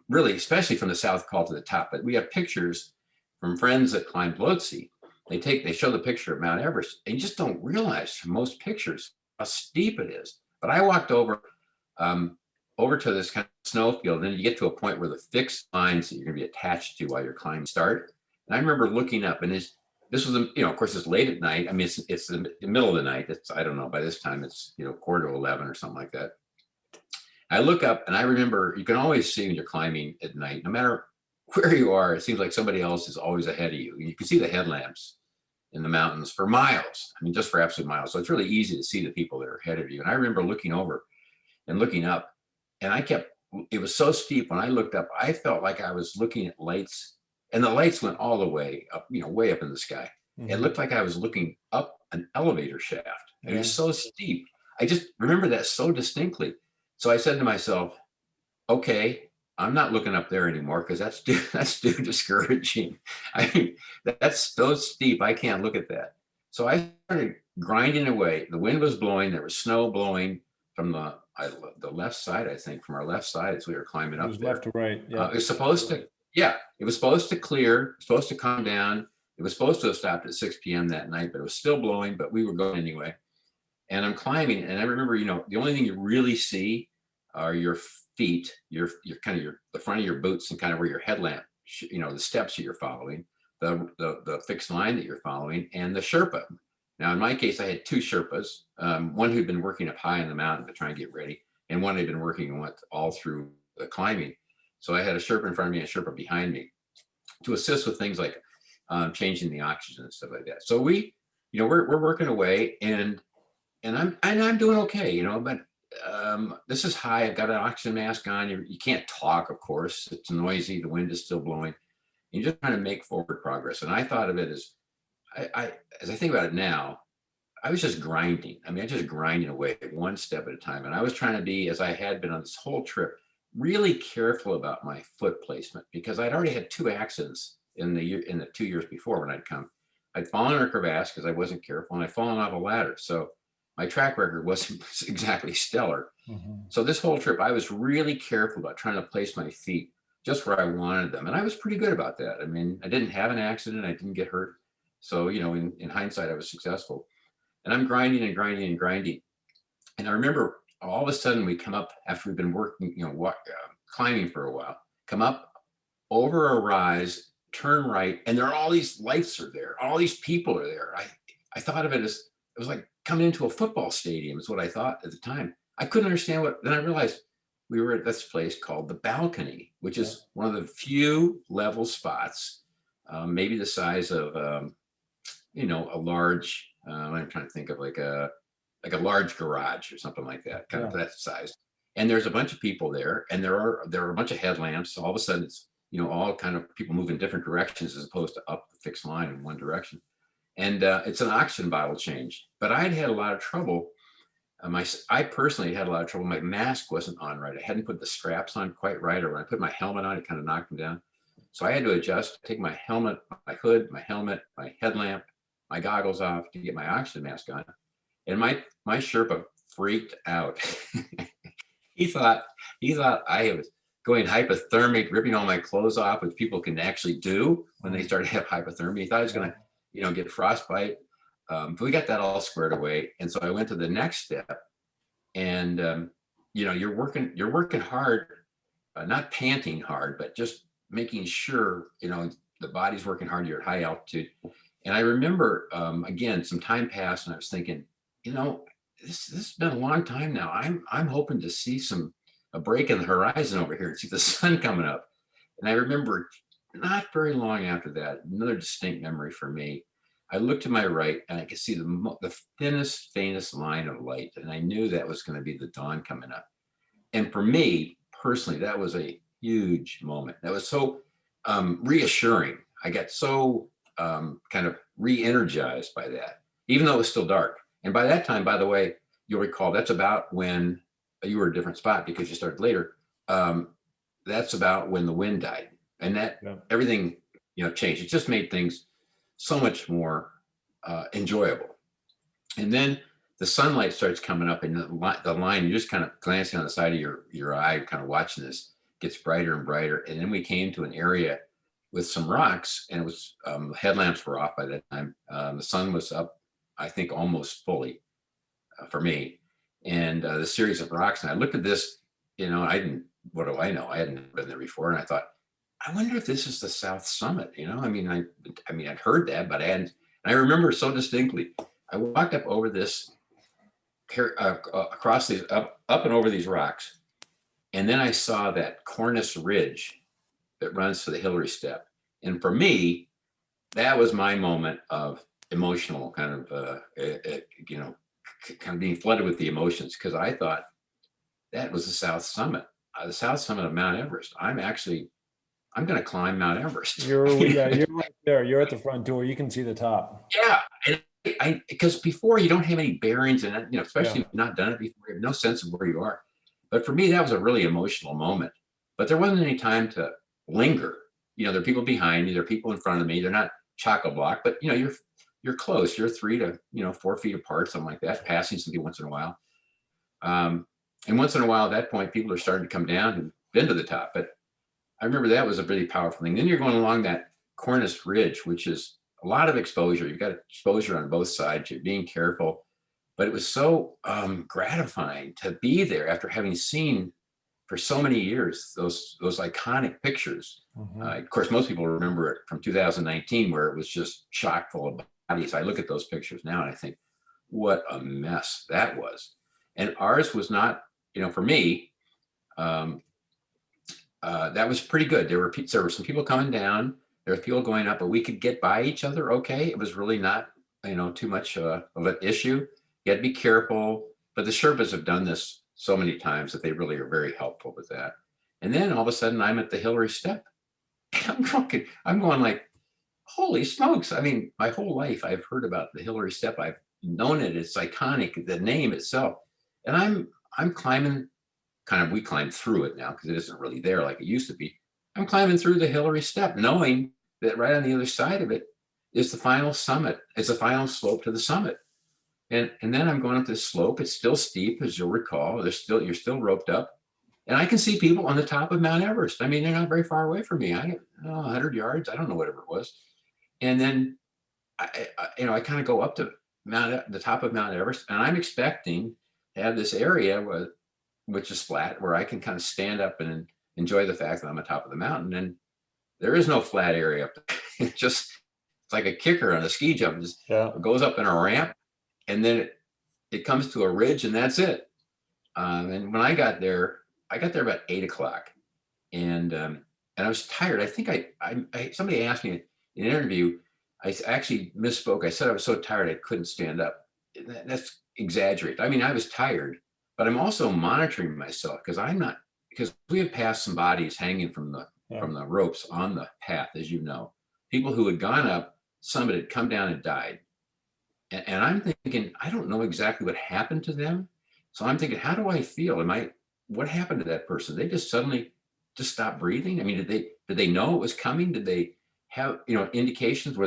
Really, especially from the South Col to the top. But we have pictures from friends that climbed Lhotse. They show the picture of Mount Everest, and you just don't realize from most pictures how steep it is. But I walked over to this kind of snowfield, and then you get to a point where the fixed lines that you're going to be attached to while you're climbing start. And I remember looking up, and this was, of course, it's late at night. I mean, it's the middle of the night. I don't know, by this time it's, 10:45 or something like that. I look up, and I remember, you can always see when you're climbing at night, no matter where you are, it seems like somebody else is always ahead of you. You can see the headlamps in the mountains for miles. I mean, just for absolute miles. So it's really easy to see the people that are ahead of you. And I remember looking over and looking up, and it was so steep. When I looked up, I felt like I was looking at lights, and the lights went all the way up, way up in the sky. It looked like I was looking up an elevator shaft. It was so steep. I just remember that so distinctly. So I said to myself, okay, I'm not looking up there anymore, because that's too discouraging. I mean, that's so steep. I can't look at that. So I started grinding away. The wind was blowing. There was snow blowing from the left side, I think, from our left side as we were climbing up there. Left to right. Yeah. It was supposed to clear, supposed to calm down. It was supposed to have stopped at 6 p.m. that night, but it was still blowing, but we were going anyway. And I'm climbing, and I remember, the only thing you really see are your feet, your the front of your boots, and kind of where your headlamp, the steps that you're following, the fixed line that you're following, and the Sherpa. Now, in my case, I had two Sherpas, one who'd been working up high in the mountain to try and get ready, and one had been working all through the climbing. So I had a Sherpa in front of me and a Sherpa behind me to assist with things like changing the oxygen and stuff like that. So we're working away, and I'm doing okay, but this is high. I've got an oxygen mask on. You can't talk, of course. It's noisy. The wind is still blowing. You're just trying to make forward progress. And I thought of it as, as I think about it now, I was just grinding. I mean, I just grinding away one step at a time. And I was trying to be, as I had been on this whole trip, really careful about my foot placement, because I'd already had two accidents in the 2 years before when I'd come. I'd fallen in a crevasse because I wasn't careful, and I'd fallen off a ladder. So my track record wasn't exactly stellar. So this whole trip, I was really careful about trying to place my feet just where I wanted them. And I was pretty good about that. I mean, I didn't have an accident. I didn't get hurt. So, in hindsight, I was successful. And I'm grinding and grinding and grinding. And I remember all of a sudden we come up after we've been working, climbing for a while, come up over a rise, turn right, and there are all these lights are there. All these people are there. I thought of it as, it was like coming into a football stadium is what I thought at the time. I couldn't understand then I realized we were at this place called the Balcony, which is one of the few level spots, maybe the size of, a large, I'm trying to think of like a large garage or something like that, kind of that size. And there's a bunch of people there, and there are a bunch of headlamps. All of a sudden it's, all kind of people move in different directions as opposed to up the fixed line in one direction. And it's an oxygen bottle change. But I had a lot of trouble. I personally had a lot of trouble. My mask wasn't on right. I hadn't put the straps on quite right, or when I put my helmet on, it kind of knocked them down. So I had to adjust, take my helmet, my hood, my helmet, my headlamp, my goggles off to get my oxygen mask on. And my Sherpa freaked out. He thought I was going hypothermic, ripping all my clothes off, which people can actually do when they start to have hypothermia. He thought I was going to, get frostbite. But we got that all squared away. And so I went to the next step, and, you're working hard, not panting hard, but just making sure, the body's working hard. You're at high altitude. And I remember, again, some time passed, and I was thinking, this has been a long time now. I'm hoping to see a break in the horizon over here and see the sun coming up. And I remember not very long after that, another distinct memory for me, I looked to my right, and I could see the thinnest, faintest line of light. And I knew that was going to be the dawn coming up. And for me personally, that was a huge moment. That was so reassuring. I got so kind of re-energized by that, even though it was still dark. And by that time, by the way, you'll recall that's about when you were a different spot because you started later. That's about when the wind died, and that Yeah. everything changed. It just made things so much more enjoyable. And then the sunlight starts coming up, and the line, you're just kind of glancing on the side of your eye, kind of watching this, gets brighter and brighter. And then we came to an area with some rocks, and it was headlamps were off by that time. The sun was up, I think, almost fully for me, and the series of rocks. And I looked at this, I didn't. What do I know? I hadn't been there before, and I thought, I wonder if this is the South Summit. I mean, I'd heard that, but I hadn't. And I remember so distinctly. I walked up over this, across these, up and over these rocks, and then I saw that Cornice Ridge that runs to the Hillary Step. And for me, that was my moment of emotional kind of, kind of being flooded with the emotions, because I thought that was the South Summit of Mount Everest. I'm going to climb Mount Everest. You're right there. You're at the front door. You can see the top. Yeah. And because before you don't have any bearings, and especially if you've not done it before, you have no sense of where you are. But for me, that was a really emotional moment. But there wasn't any time to linger. There are people behind you, there are people in front of me. They're not chock-a-block, but you're close. You're 3 to 4 feet apart, something like that, passing some people once in a while. And once in a while, at that point, people are starting to come down and been to the top. But I remember that was a really powerful thing. Then you're going along that Cornice Ridge, which is a lot of exposure. You've got exposure on both sides. You're being careful. But it was so gratifying to be there after having seen for so many years those iconic pictures. Mm-hmm. Of course, most people remember it from 2019, where it was just chock full of bodies. I look at those pictures now and I think, what a mess that was. And ours was not, for me, that was pretty good. There were some people coming down. There were people going up, but we could get by each other okay. It was really not, too much of an issue. You had to be careful. But the Sherpas have done this so many times that they really are very helpful with that. And then all of a sudden, I'm at the Hillary Step. I'm going like, holy smokes. I mean, my whole life, I've heard about the Hillary Step. I've known it. It's iconic, the name itself. And I'm climbing, we climb through it now because it isn't really there like it used to be. I'm climbing through the Hillary Step, knowing that right on the other side of it is the final summit. It's the final slope to the summit. And then I'm going up this slope. It's still steep, as you'll recall. You're still roped up. And I can see people on the top of Mount Everest. I mean, they're not very far away from me. 100 yards. I don't know, whatever it was. And then I kind of go up to the top of Mount Everest, and I'm expecting to have this area which is flat, where I can kind of stand up and enjoy the fact that I'm on top of the mountain. And there is no flat area up there. It's like a kicker on a ski jump. It just goes up in a ramp, and then it comes to a ridge, and that's it. And when I got there about 8:00, and I was tired. I think somebody asked me in an interview. I actually misspoke. I said I was so tired I couldn't stand up. That's exaggerated. I mean, I was tired, but I'm also monitoring myself because we have passed some bodies hanging from the ropes on the path, as you know. People who had gone up, some had come down and died. And I'm thinking, I don't know exactly what happened to them. So I'm thinking, how do I feel? What happened to that person? They just suddenly just stopped breathing? I mean, did they know it was coming? Did they have, indications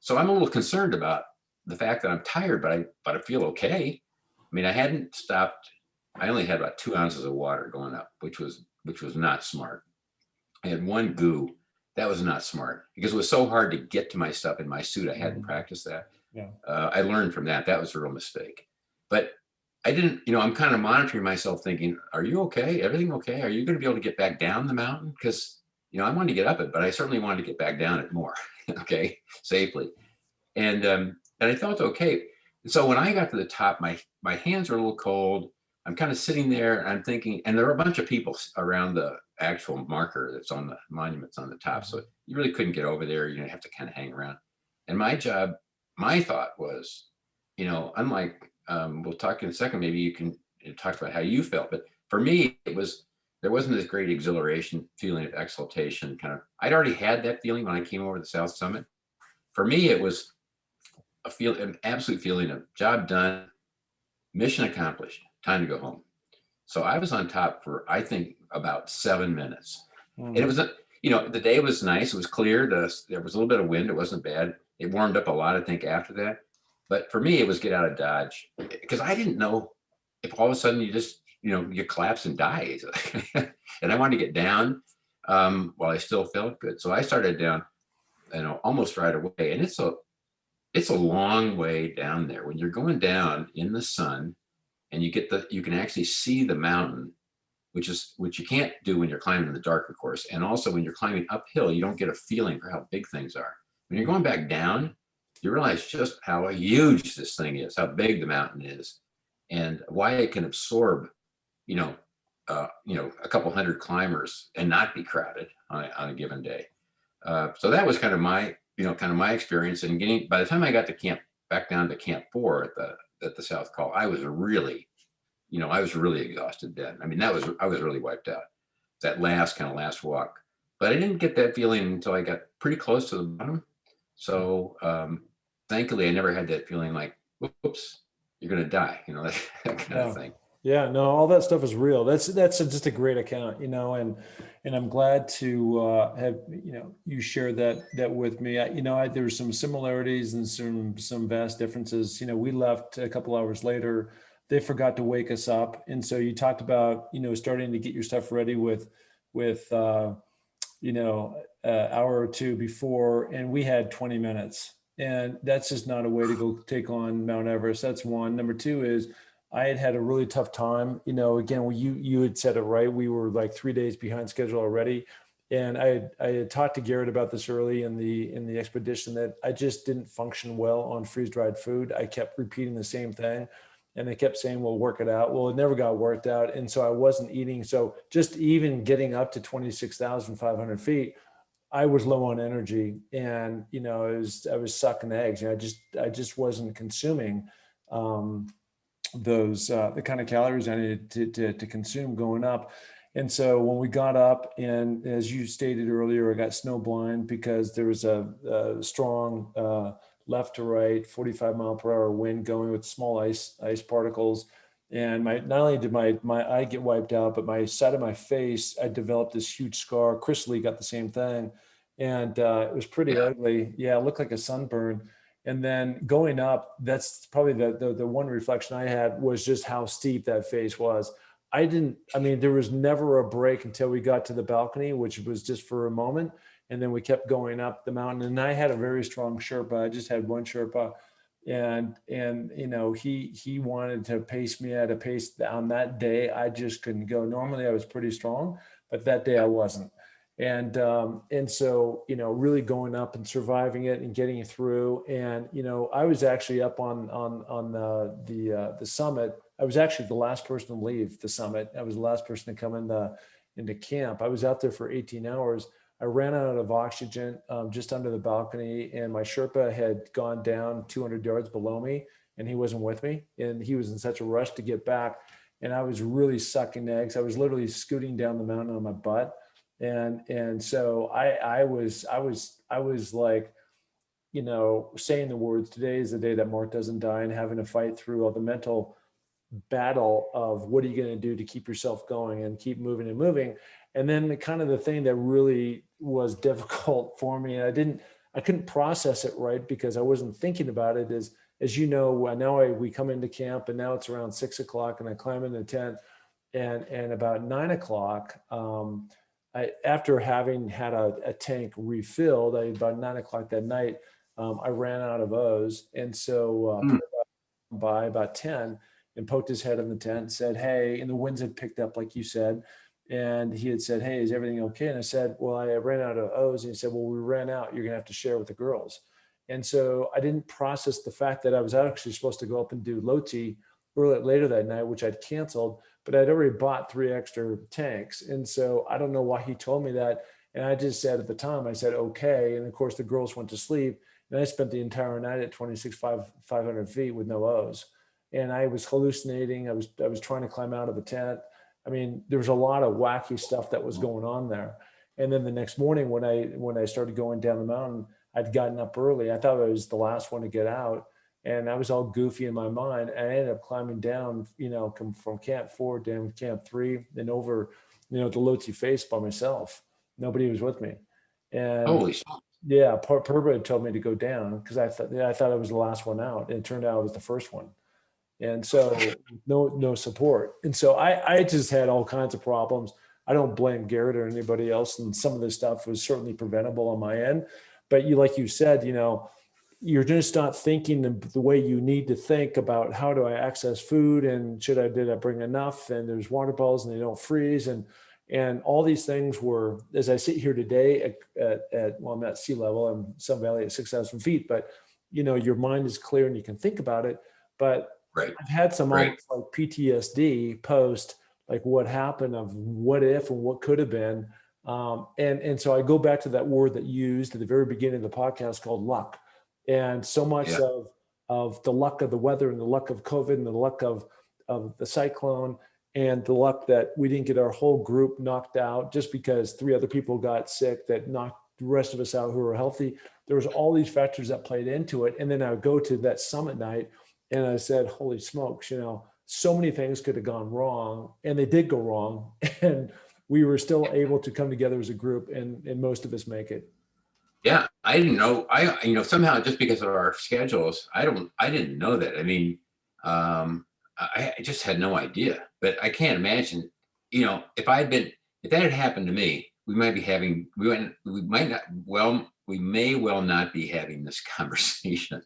so I'm a little concerned about the fact that I'm tired, but I feel okay. I mean, I hadn't stopped. I only had about 2 ounces of water going up, which was not smart. I had one goo. That was not smart because it was so hard to get to my stuff in my suit. I hadn't practiced that. Yeah. I learned from that. That was a real mistake. But I didn't, I'm kind of monitoring myself thinking, are you okay? Everything okay? Are you going to be able to get back down the mountain? Because, I wanted to get up it, but I certainly wanted to get back down it more, okay, safely. And I felt okay. So when I got to the top, my hands were a little cold. I'm kind of sitting there and I'm thinking, and there are a bunch of people around the actual marker that's on the monuments on the top. So you really couldn't get over there. You have to kind of hang around. And my thought was, unlike, we'll talk in a second, maybe you can talk about how you felt. But for me, there there wasn't this great exhilaration, feeling of exaltation. Kind of, I'd already had that feeling when I came over the South Summit. For me, it was an absolute feeling of job done, mission accomplished, time to go home. So I was on top for, I think, about 7 minutes. And it was, the day was nice. It was clear. There was a little bit of wind. It wasn't bad. It warmed up a lot, I think, after that. But for me, it was get out of Dodge, because I didn't know if all of a sudden you just, you collapse and die. And I wanted to get down while I still felt good. So I started down, almost right away. And it's a long way down there. When you're going down in the sun and you can actually see the mountain, which you can't do when you're climbing in the dark, of course. And also when you're climbing uphill, you don't get a feeling for how big things are. When you're going back down, you realize just how huge this thing is, how big the mountain is, and why it can absorb, a couple hundred climbers and not be crowded on a given day. So that was kind of my experience. And by the time I got to back down to Camp 4 at the South Col, I was really exhausted then. I mean, I was really wiped out that last walk. But I didn't get that feeling until I got pretty close to the bottom. So thankfully, I never had that feeling like, whoops, you're going to die, that kind of thing. Yeah, no, all that stuff is real. That's just a great account, and I'm glad to have you share that with me. There were some similarities and some vast differences. We left a couple hours later. They forgot to wake us up, and so you talked about starting to get your stuff ready with hour or two before, and we had 20 minutes, and that's just not a way to go take on Mount Everest. That's one. Number two is, I had a really tough time. Again, you had said it right. We were like 3 days behind schedule already. And I had talked to Garrett about this early in the expedition, that I just didn't function well on freeze-dried food. I kept repeating the same thing, and they kept saying, we'll work it out. Well, it never got worked out. And so I wasn't eating. So just even getting up to 26,500 feet, I was low on energy, and, I was sucking eggs. I just wasn't consuming, those the kind of calories I needed to consume going up. And so when we got up, and as you stated earlier, I got snow blind because there was a strong left to right 45-mile-per-hour wind going with small ice particles. And not only did my eye get wiped out, but my side of my face, I developed this huge scar. Chris Lee got the same thing, and it was pretty ugly. Yeah, it looked like a sunburn. And then going up, that's probably the one reflection I had, was just how steep that face was. There was never a break until we got to the balcony, which was just for a moment. And then we kept going up the mountain, and I had a very strong Sherpa. I just had one Sherpa, and he wanted to pace me at a pace. On that day, I just couldn't go. Normally I was pretty strong, but that day I wasn't. And so, really going up and surviving it and getting through. And, I was actually up on the summit. I was actually the last person to leave the summit. I was the last person to come into camp. I was out there for 18 hours. I ran out of oxygen just under the balcony, and my Sherpa had gone down 200 yards below me, and he wasn't with me. And he was in such a rush to get back. And I was really sucking eggs. I was literally scooting down the mountain on my butt. And so I was like, saying the words, today is the day that Mark doesn't die, and having to fight through all the mental battle of what are you going to do to keep yourself going and keep moving and moving. And then the thing that really was difficult for me, and I couldn't process it right because I wasn't thinking about it, is, as we come into camp, and now it's around 6 o'clock, and I climb in the tent, and about 9 o'clock, after having had a tank refilled, about 9 o'clock that night, I ran out of O's. And so by about 10, and poked his head in the tent and said, hey, and the winds had picked up, like you said. And he had said, hey, is everything okay? And I said, well, I ran out of O's. And he said, well, we ran out. You're going to have to share with the girls. And so I didn't process the fact that I was actually supposed to go up and do Loti later that night, which I'd canceled, but I'd already bought 3 extra tanks. And so I don't know why he told me that. And I just said at the time, I said, okay. And of course the girls went to sleep, and I spent the entire night at 26,500 feet with no O's. And I was hallucinating. I was trying to climb out of the tent. I mean, there was a lot of wacky stuff that was going on there. And then the next morning when I started going down the mountain, I'd gotten up early. I thought I was the last one to get out. And I was all goofy in my mind. And I ended up climbing down, come from camp 4 down to camp 3 and over, the Lhotse face by myself. Nobody was with me. And Holy smokes. yeah, Purba had told me to go down because I thought I was the last one out. And it turned out I was the first one. And so no support. And so I just had all kinds of problems. I don't blame Garrett or anybody else. And some of this stuff was certainly preventable on my end. But like you said, you're just not thinking the way you need to think about how do I access food and did I bring enough? And there's water bottles and they don't freeze. And all these things were, as I sit here today well, I'm at sea level, I'm Sun Valley at 6,000 feet, but your mind is clear and you can think about it. But Right. I've had some Right. almost like PTSD post, like what happened of what if and what could have been. And so I go back to that word that you used at the very beginning of the podcast called luck. And so much Yeah. of the luck of the weather and the luck of COVID and the luck of the cyclone and the luck that we didn't get our whole group knocked out just because 3 other people got sick that knocked the rest of us out who were healthy. There was all these factors that played into it. And then I would go to that summit night and I said, holy smokes, so many things could have gone wrong and they did go wrong. And we were still able to come together as a group and most of us make it. Yeah, I didn't know. Somehow just because of our schedules, I didn't know that. I mean, I just had no idea. But I can't imagine, if that had happened to me, we may well not be having this conversation.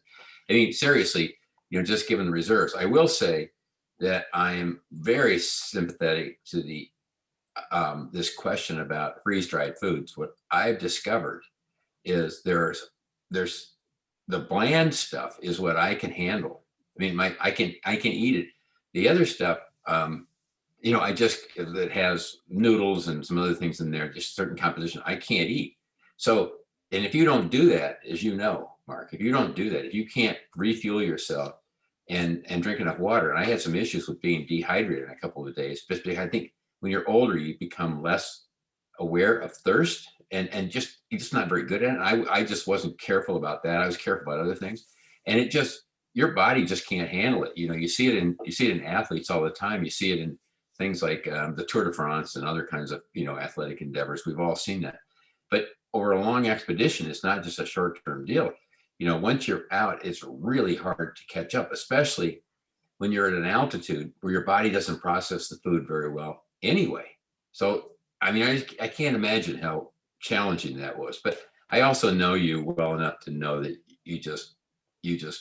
I mean, seriously, just given the reserves, I will say that I am very sympathetic to this question about freeze-dried foods. What I've discovered is there's the bland stuff is what I can handle. I mean, I can eat it. The other stuff, that has noodles and some other things in there, just certain composition, I can't eat. So, and if you don't do that, as you know, Mark, if you don't do that, if you can't refuel yourself and drink enough water, and I had some issues with being dehydrated in a couple of days, but I think when you're older, you become less aware of thirst and you're just not very good at it. I just wasn't careful about that. I was careful about other things, and your body just can't handle it. You see it in athletes all the time. You see it in things like the Tour de France and other kinds of athletic endeavors. We've all seen that. But over a long expedition, it's not just a short-term deal. Once you're out, it's really hard to catch up, especially when you're at an altitude where your body doesn't process the food very well anyway. So, I mean, I can't imagine how challenging that was. But I also know you well enough to know that you just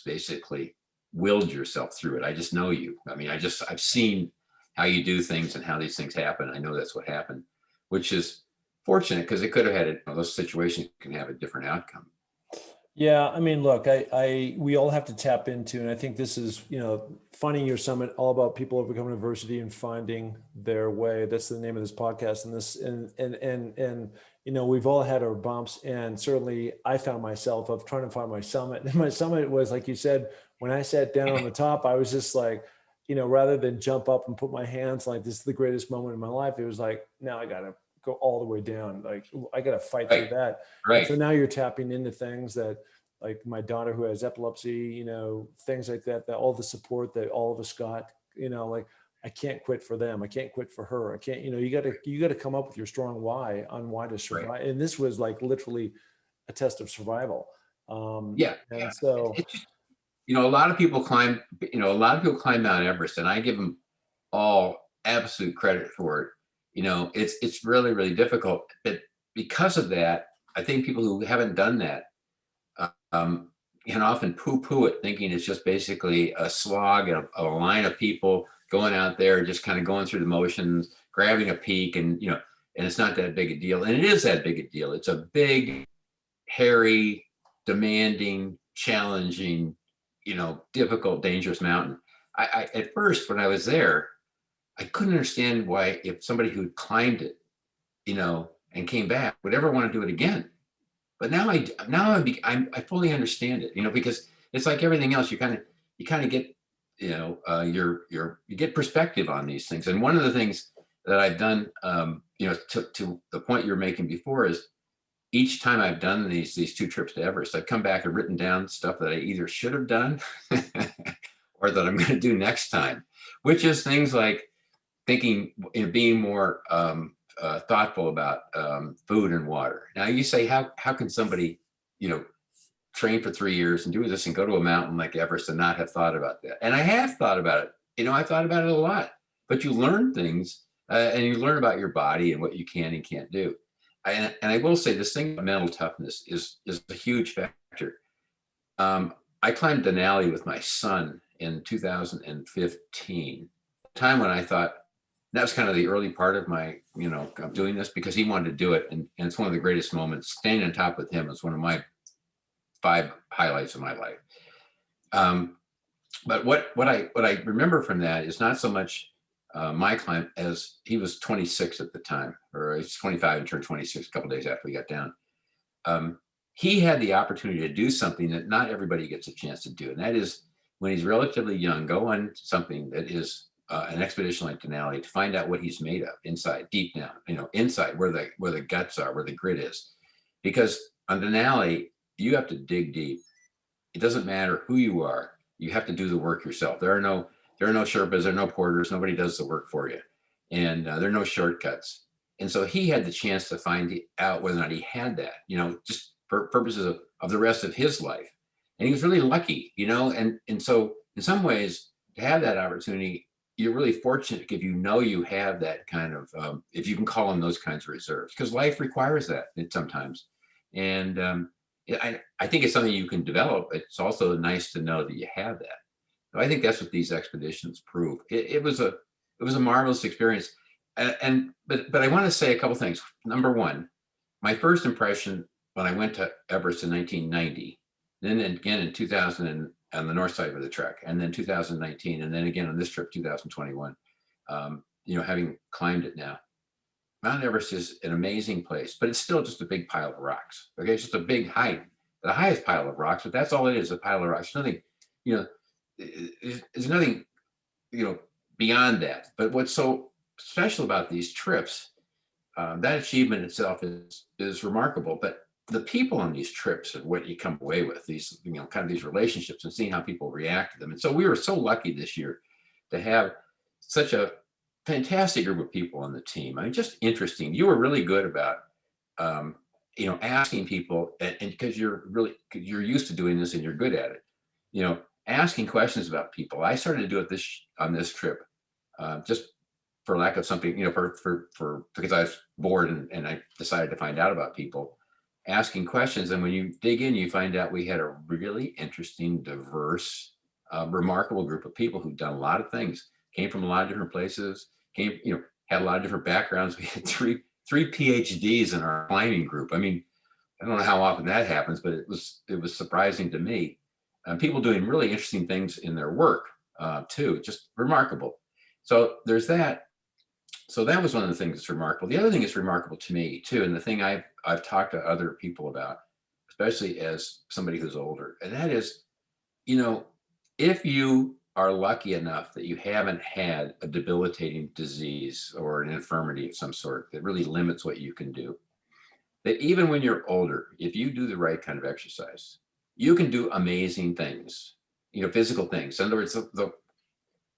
basically willed yourself through it. I just know you. I mean, I've seen how you do things and how these things happen. I know that's what happened, which is fortunate because it could have had those situations can have a different outcome. Yeah, I mean, look, we all have to tap into, and I think this is, Finding Your Summit, all about people overcoming adversity and finding their way. That's the name of this podcast. And we've all had our bumps, and certainly I found myself of trying to find my summit. And my summit was, like you said, when I sat down on the top, I was just like, rather than jump up and put my hands like this is the greatest moment in my life, it was like, now I got to go all the way down. Like I got to fight through that. Right. So now you're tapping into things that, like my daughter who has epilepsy, things like that all the support that all of us got, like I can't quit for them. I can't quit for her. I can't, you got to come up with your strong why on why to survive. Right. And this was like literally a test of survival. So, a lot of people climb Mount Everest, and I give them all absolute credit for it. It's really, really difficult, but because of that, I think people who haven't done that can often poo-poo it, thinking it's just basically a slog and a line of people going out there, just kind of going through the motions, grabbing a peak, and it's not that big a deal. And it is that big a deal. It's a big, hairy, demanding, challenging, difficult, dangerous mountain. I at first, when I was there, I couldn't understand why, if somebody who climbed it, and came back, would ever want to do it again. But now I fully understand it, because it's like everything else. You kind of get, you get perspective on these things. And one of the things that I've done, to the point you were making before, is each time I've done these 2 trips to Everest, I've come back and written down stuff that I either should have done or that I'm going to do next time, which is things like thinking, being more thoughtful about food and water. Now you say, how can somebody, you know, train for 3 years and do this and go to a mountain like Everest and not have thought about that? And I have thought about it. I thought about it a lot. But you learn things, and you learn about your body and what you can and can't do. And I will say, this thing about mental toughness is a huge factor. I climbed Denali with my son in 2015, a time when I thought, that was kind of the early part of my, of doing this, because he wanted to do it. And it's one of the greatest moments. Standing on top with him is one of my 5 highlights of my life. But what I remember from that is not so much my climb, as he was 26 at the time, or he's 25 and turned 26 a couple of days after we got down. He had the opportunity to do something that not everybody gets a chance to do. And that is, when he's relatively young, go on something that is an expedition like Denali, to find out what he's made of inside, deep down, inside where the guts are, where the grit is. Because on Denali, you have to dig deep. It doesn't matter who you are. You have to do the work yourself. There are no Sherpas, there are no porters. Nobody does the work for you. And there are no shortcuts. And so he had the chance to find out whether or not he had that, just for purposes of the rest of his life. And he was really lucky, and so in some ways, to have that opportunity, you're really fortunate if you have that kind of, if you can call them those kinds of reserves, because life requires that sometimes. And I think it's something you can develop. It's also nice to know that you have that. So I think that's what these expeditions prove. It was a marvelous experience. But I want to say a couple things. Number one, my first impression when I went to Everest in 1990, then again in 2000 on the north side of the trek, and then 2019, and then again on this trip, 2021, having climbed it now. Mount Everest is an amazing place, but it's still just a big pile of rocks. Okay, it's just a big height, the highest pile of rocks, but that's all it is, a pile of rocks. Nothing, there's nothing, beyond that. But what's so special about these trips, that achievement itself is remarkable. But the people on these trips are what you come away with, these, kind of these relationships, and seeing how people react to them. And so we were so lucky this year to have such a fantastic group of people on the team. I mean, just interesting. You were really good about, asking people, and because you're used to doing this and you're good at it, asking questions about people. I started to do it on this trip, just for lack of something, for because I was bored and I decided to find out about people, asking questions. And when you dig in, you find out we had a really interesting, diverse, remarkable group of people who've done a lot of things, came from a lot of different places, had a lot of different backgrounds. We had three PhDs in our climbing group. I mean, I don't know how often that happens, but it was surprising to me. People doing really interesting things in their work too, just remarkable. So there's that. So that was one of the things that's remarkable. The other thing that's remarkable to me too, and the thing I've talked to other people about, especially as somebody who's older, and that is, if you are lucky enough that you haven't had a debilitating disease or an infirmity of some sort that really limits what you can do, that even when you're older, if you do the right kind of exercise, you can do amazing things, physical things. In other words,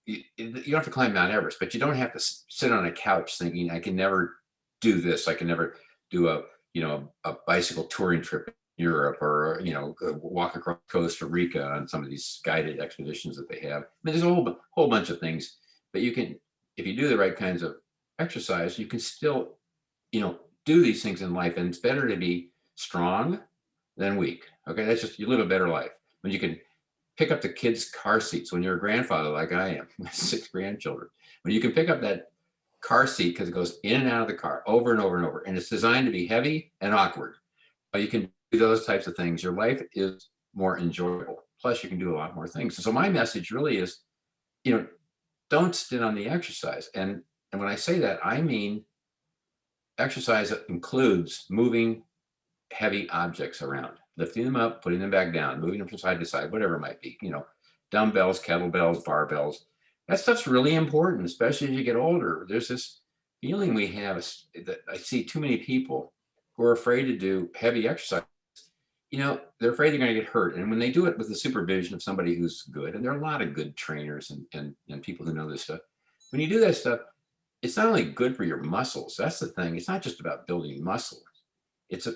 you don't have to climb Mount Everest, but you don't have to sit on a couch thinking, I can never do this. I can never do a bicycle touring trip in Europe, or, walk across Costa Rica on some of these guided expeditions that they have. I mean, there's a whole bunch of things, but you can, if you do the right kinds of exercise, you can still, do these things in life. And it's better to be strong than weak. Okay. That's just, you live a better life when you can pick up the kids' car seats. When you're a grandfather like I am, with 6 grandchildren, when you can pick up that car seat, because it goes in and out of the car over and over and over, and it's designed to be heavy and awkward. But you can do those types of things. Your life is more enjoyable. Plus, you can do a lot more things. So my message really is, don't sit on the exercise. And when I say that, I mean exercise that includes moving heavy objects around, lifting them up, putting them back down, moving them from side to side, whatever it might be, dumbbells, kettlebells, barbells. That stuff's really important, especially as you get older. There's this feeling we have is that I see too many people who are afraid to do heavy exercise. They're afraid they're going to get hurt. And when they do it with the supervision of somebody who's good, and there are a lot of good trainers and people who know this stuff, when you do that stuff, it's not only good for your muscles. That's the thing. It's not just about building muscle. It's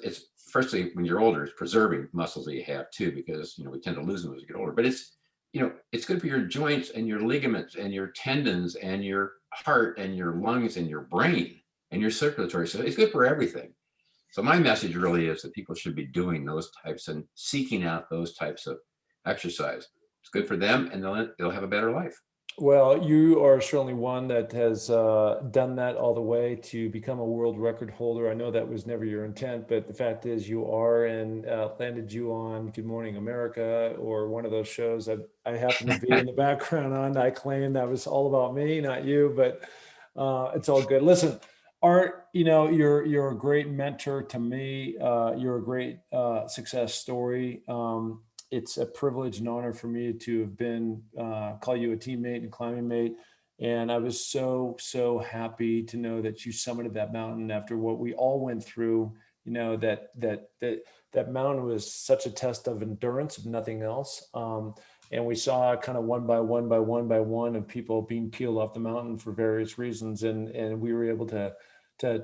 firstly, when you're older, it's preserving muscles that you have too, because we tend to lose them as we get older. But it's good for your joints and your ligaments and your tendons and your heart and your lungs and your brain and your circulatory system. It's good for everything. So my message really is that people should be doing those types and seeking out those types of exercise. It's good for them, and they'll have a better life. Well, you are certainly one that has done that all the way to become a world record holder. I know that was never your intent, but the fact is you are, and landed you on Good Morning America or one of those shows that I happen to be in the background on. I claim that was all about me, not you, but it's all good. Listen, Art, you're a great mentor to me. You're a great success story. It's a privilege and honor for me to have been call you a teammate and climbing mate. And I was so happy to know that you summited that mountain after what we all went through. That mountain was such a test of endurance, if nothing else. And we saw kind of one by one of people being peeled off the mountain for various reasons, and we were able to go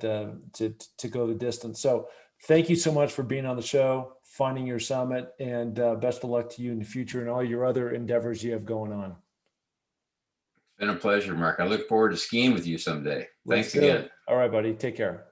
the distance. So thank you so much for being on the show, finding your summit, and best of luck to you in the future and all your other endeavors you have going on. It's been a pleasure, Mark. I look forward to skiing with you someday. Let's Thanks do again. it. All right, buddy. Take care.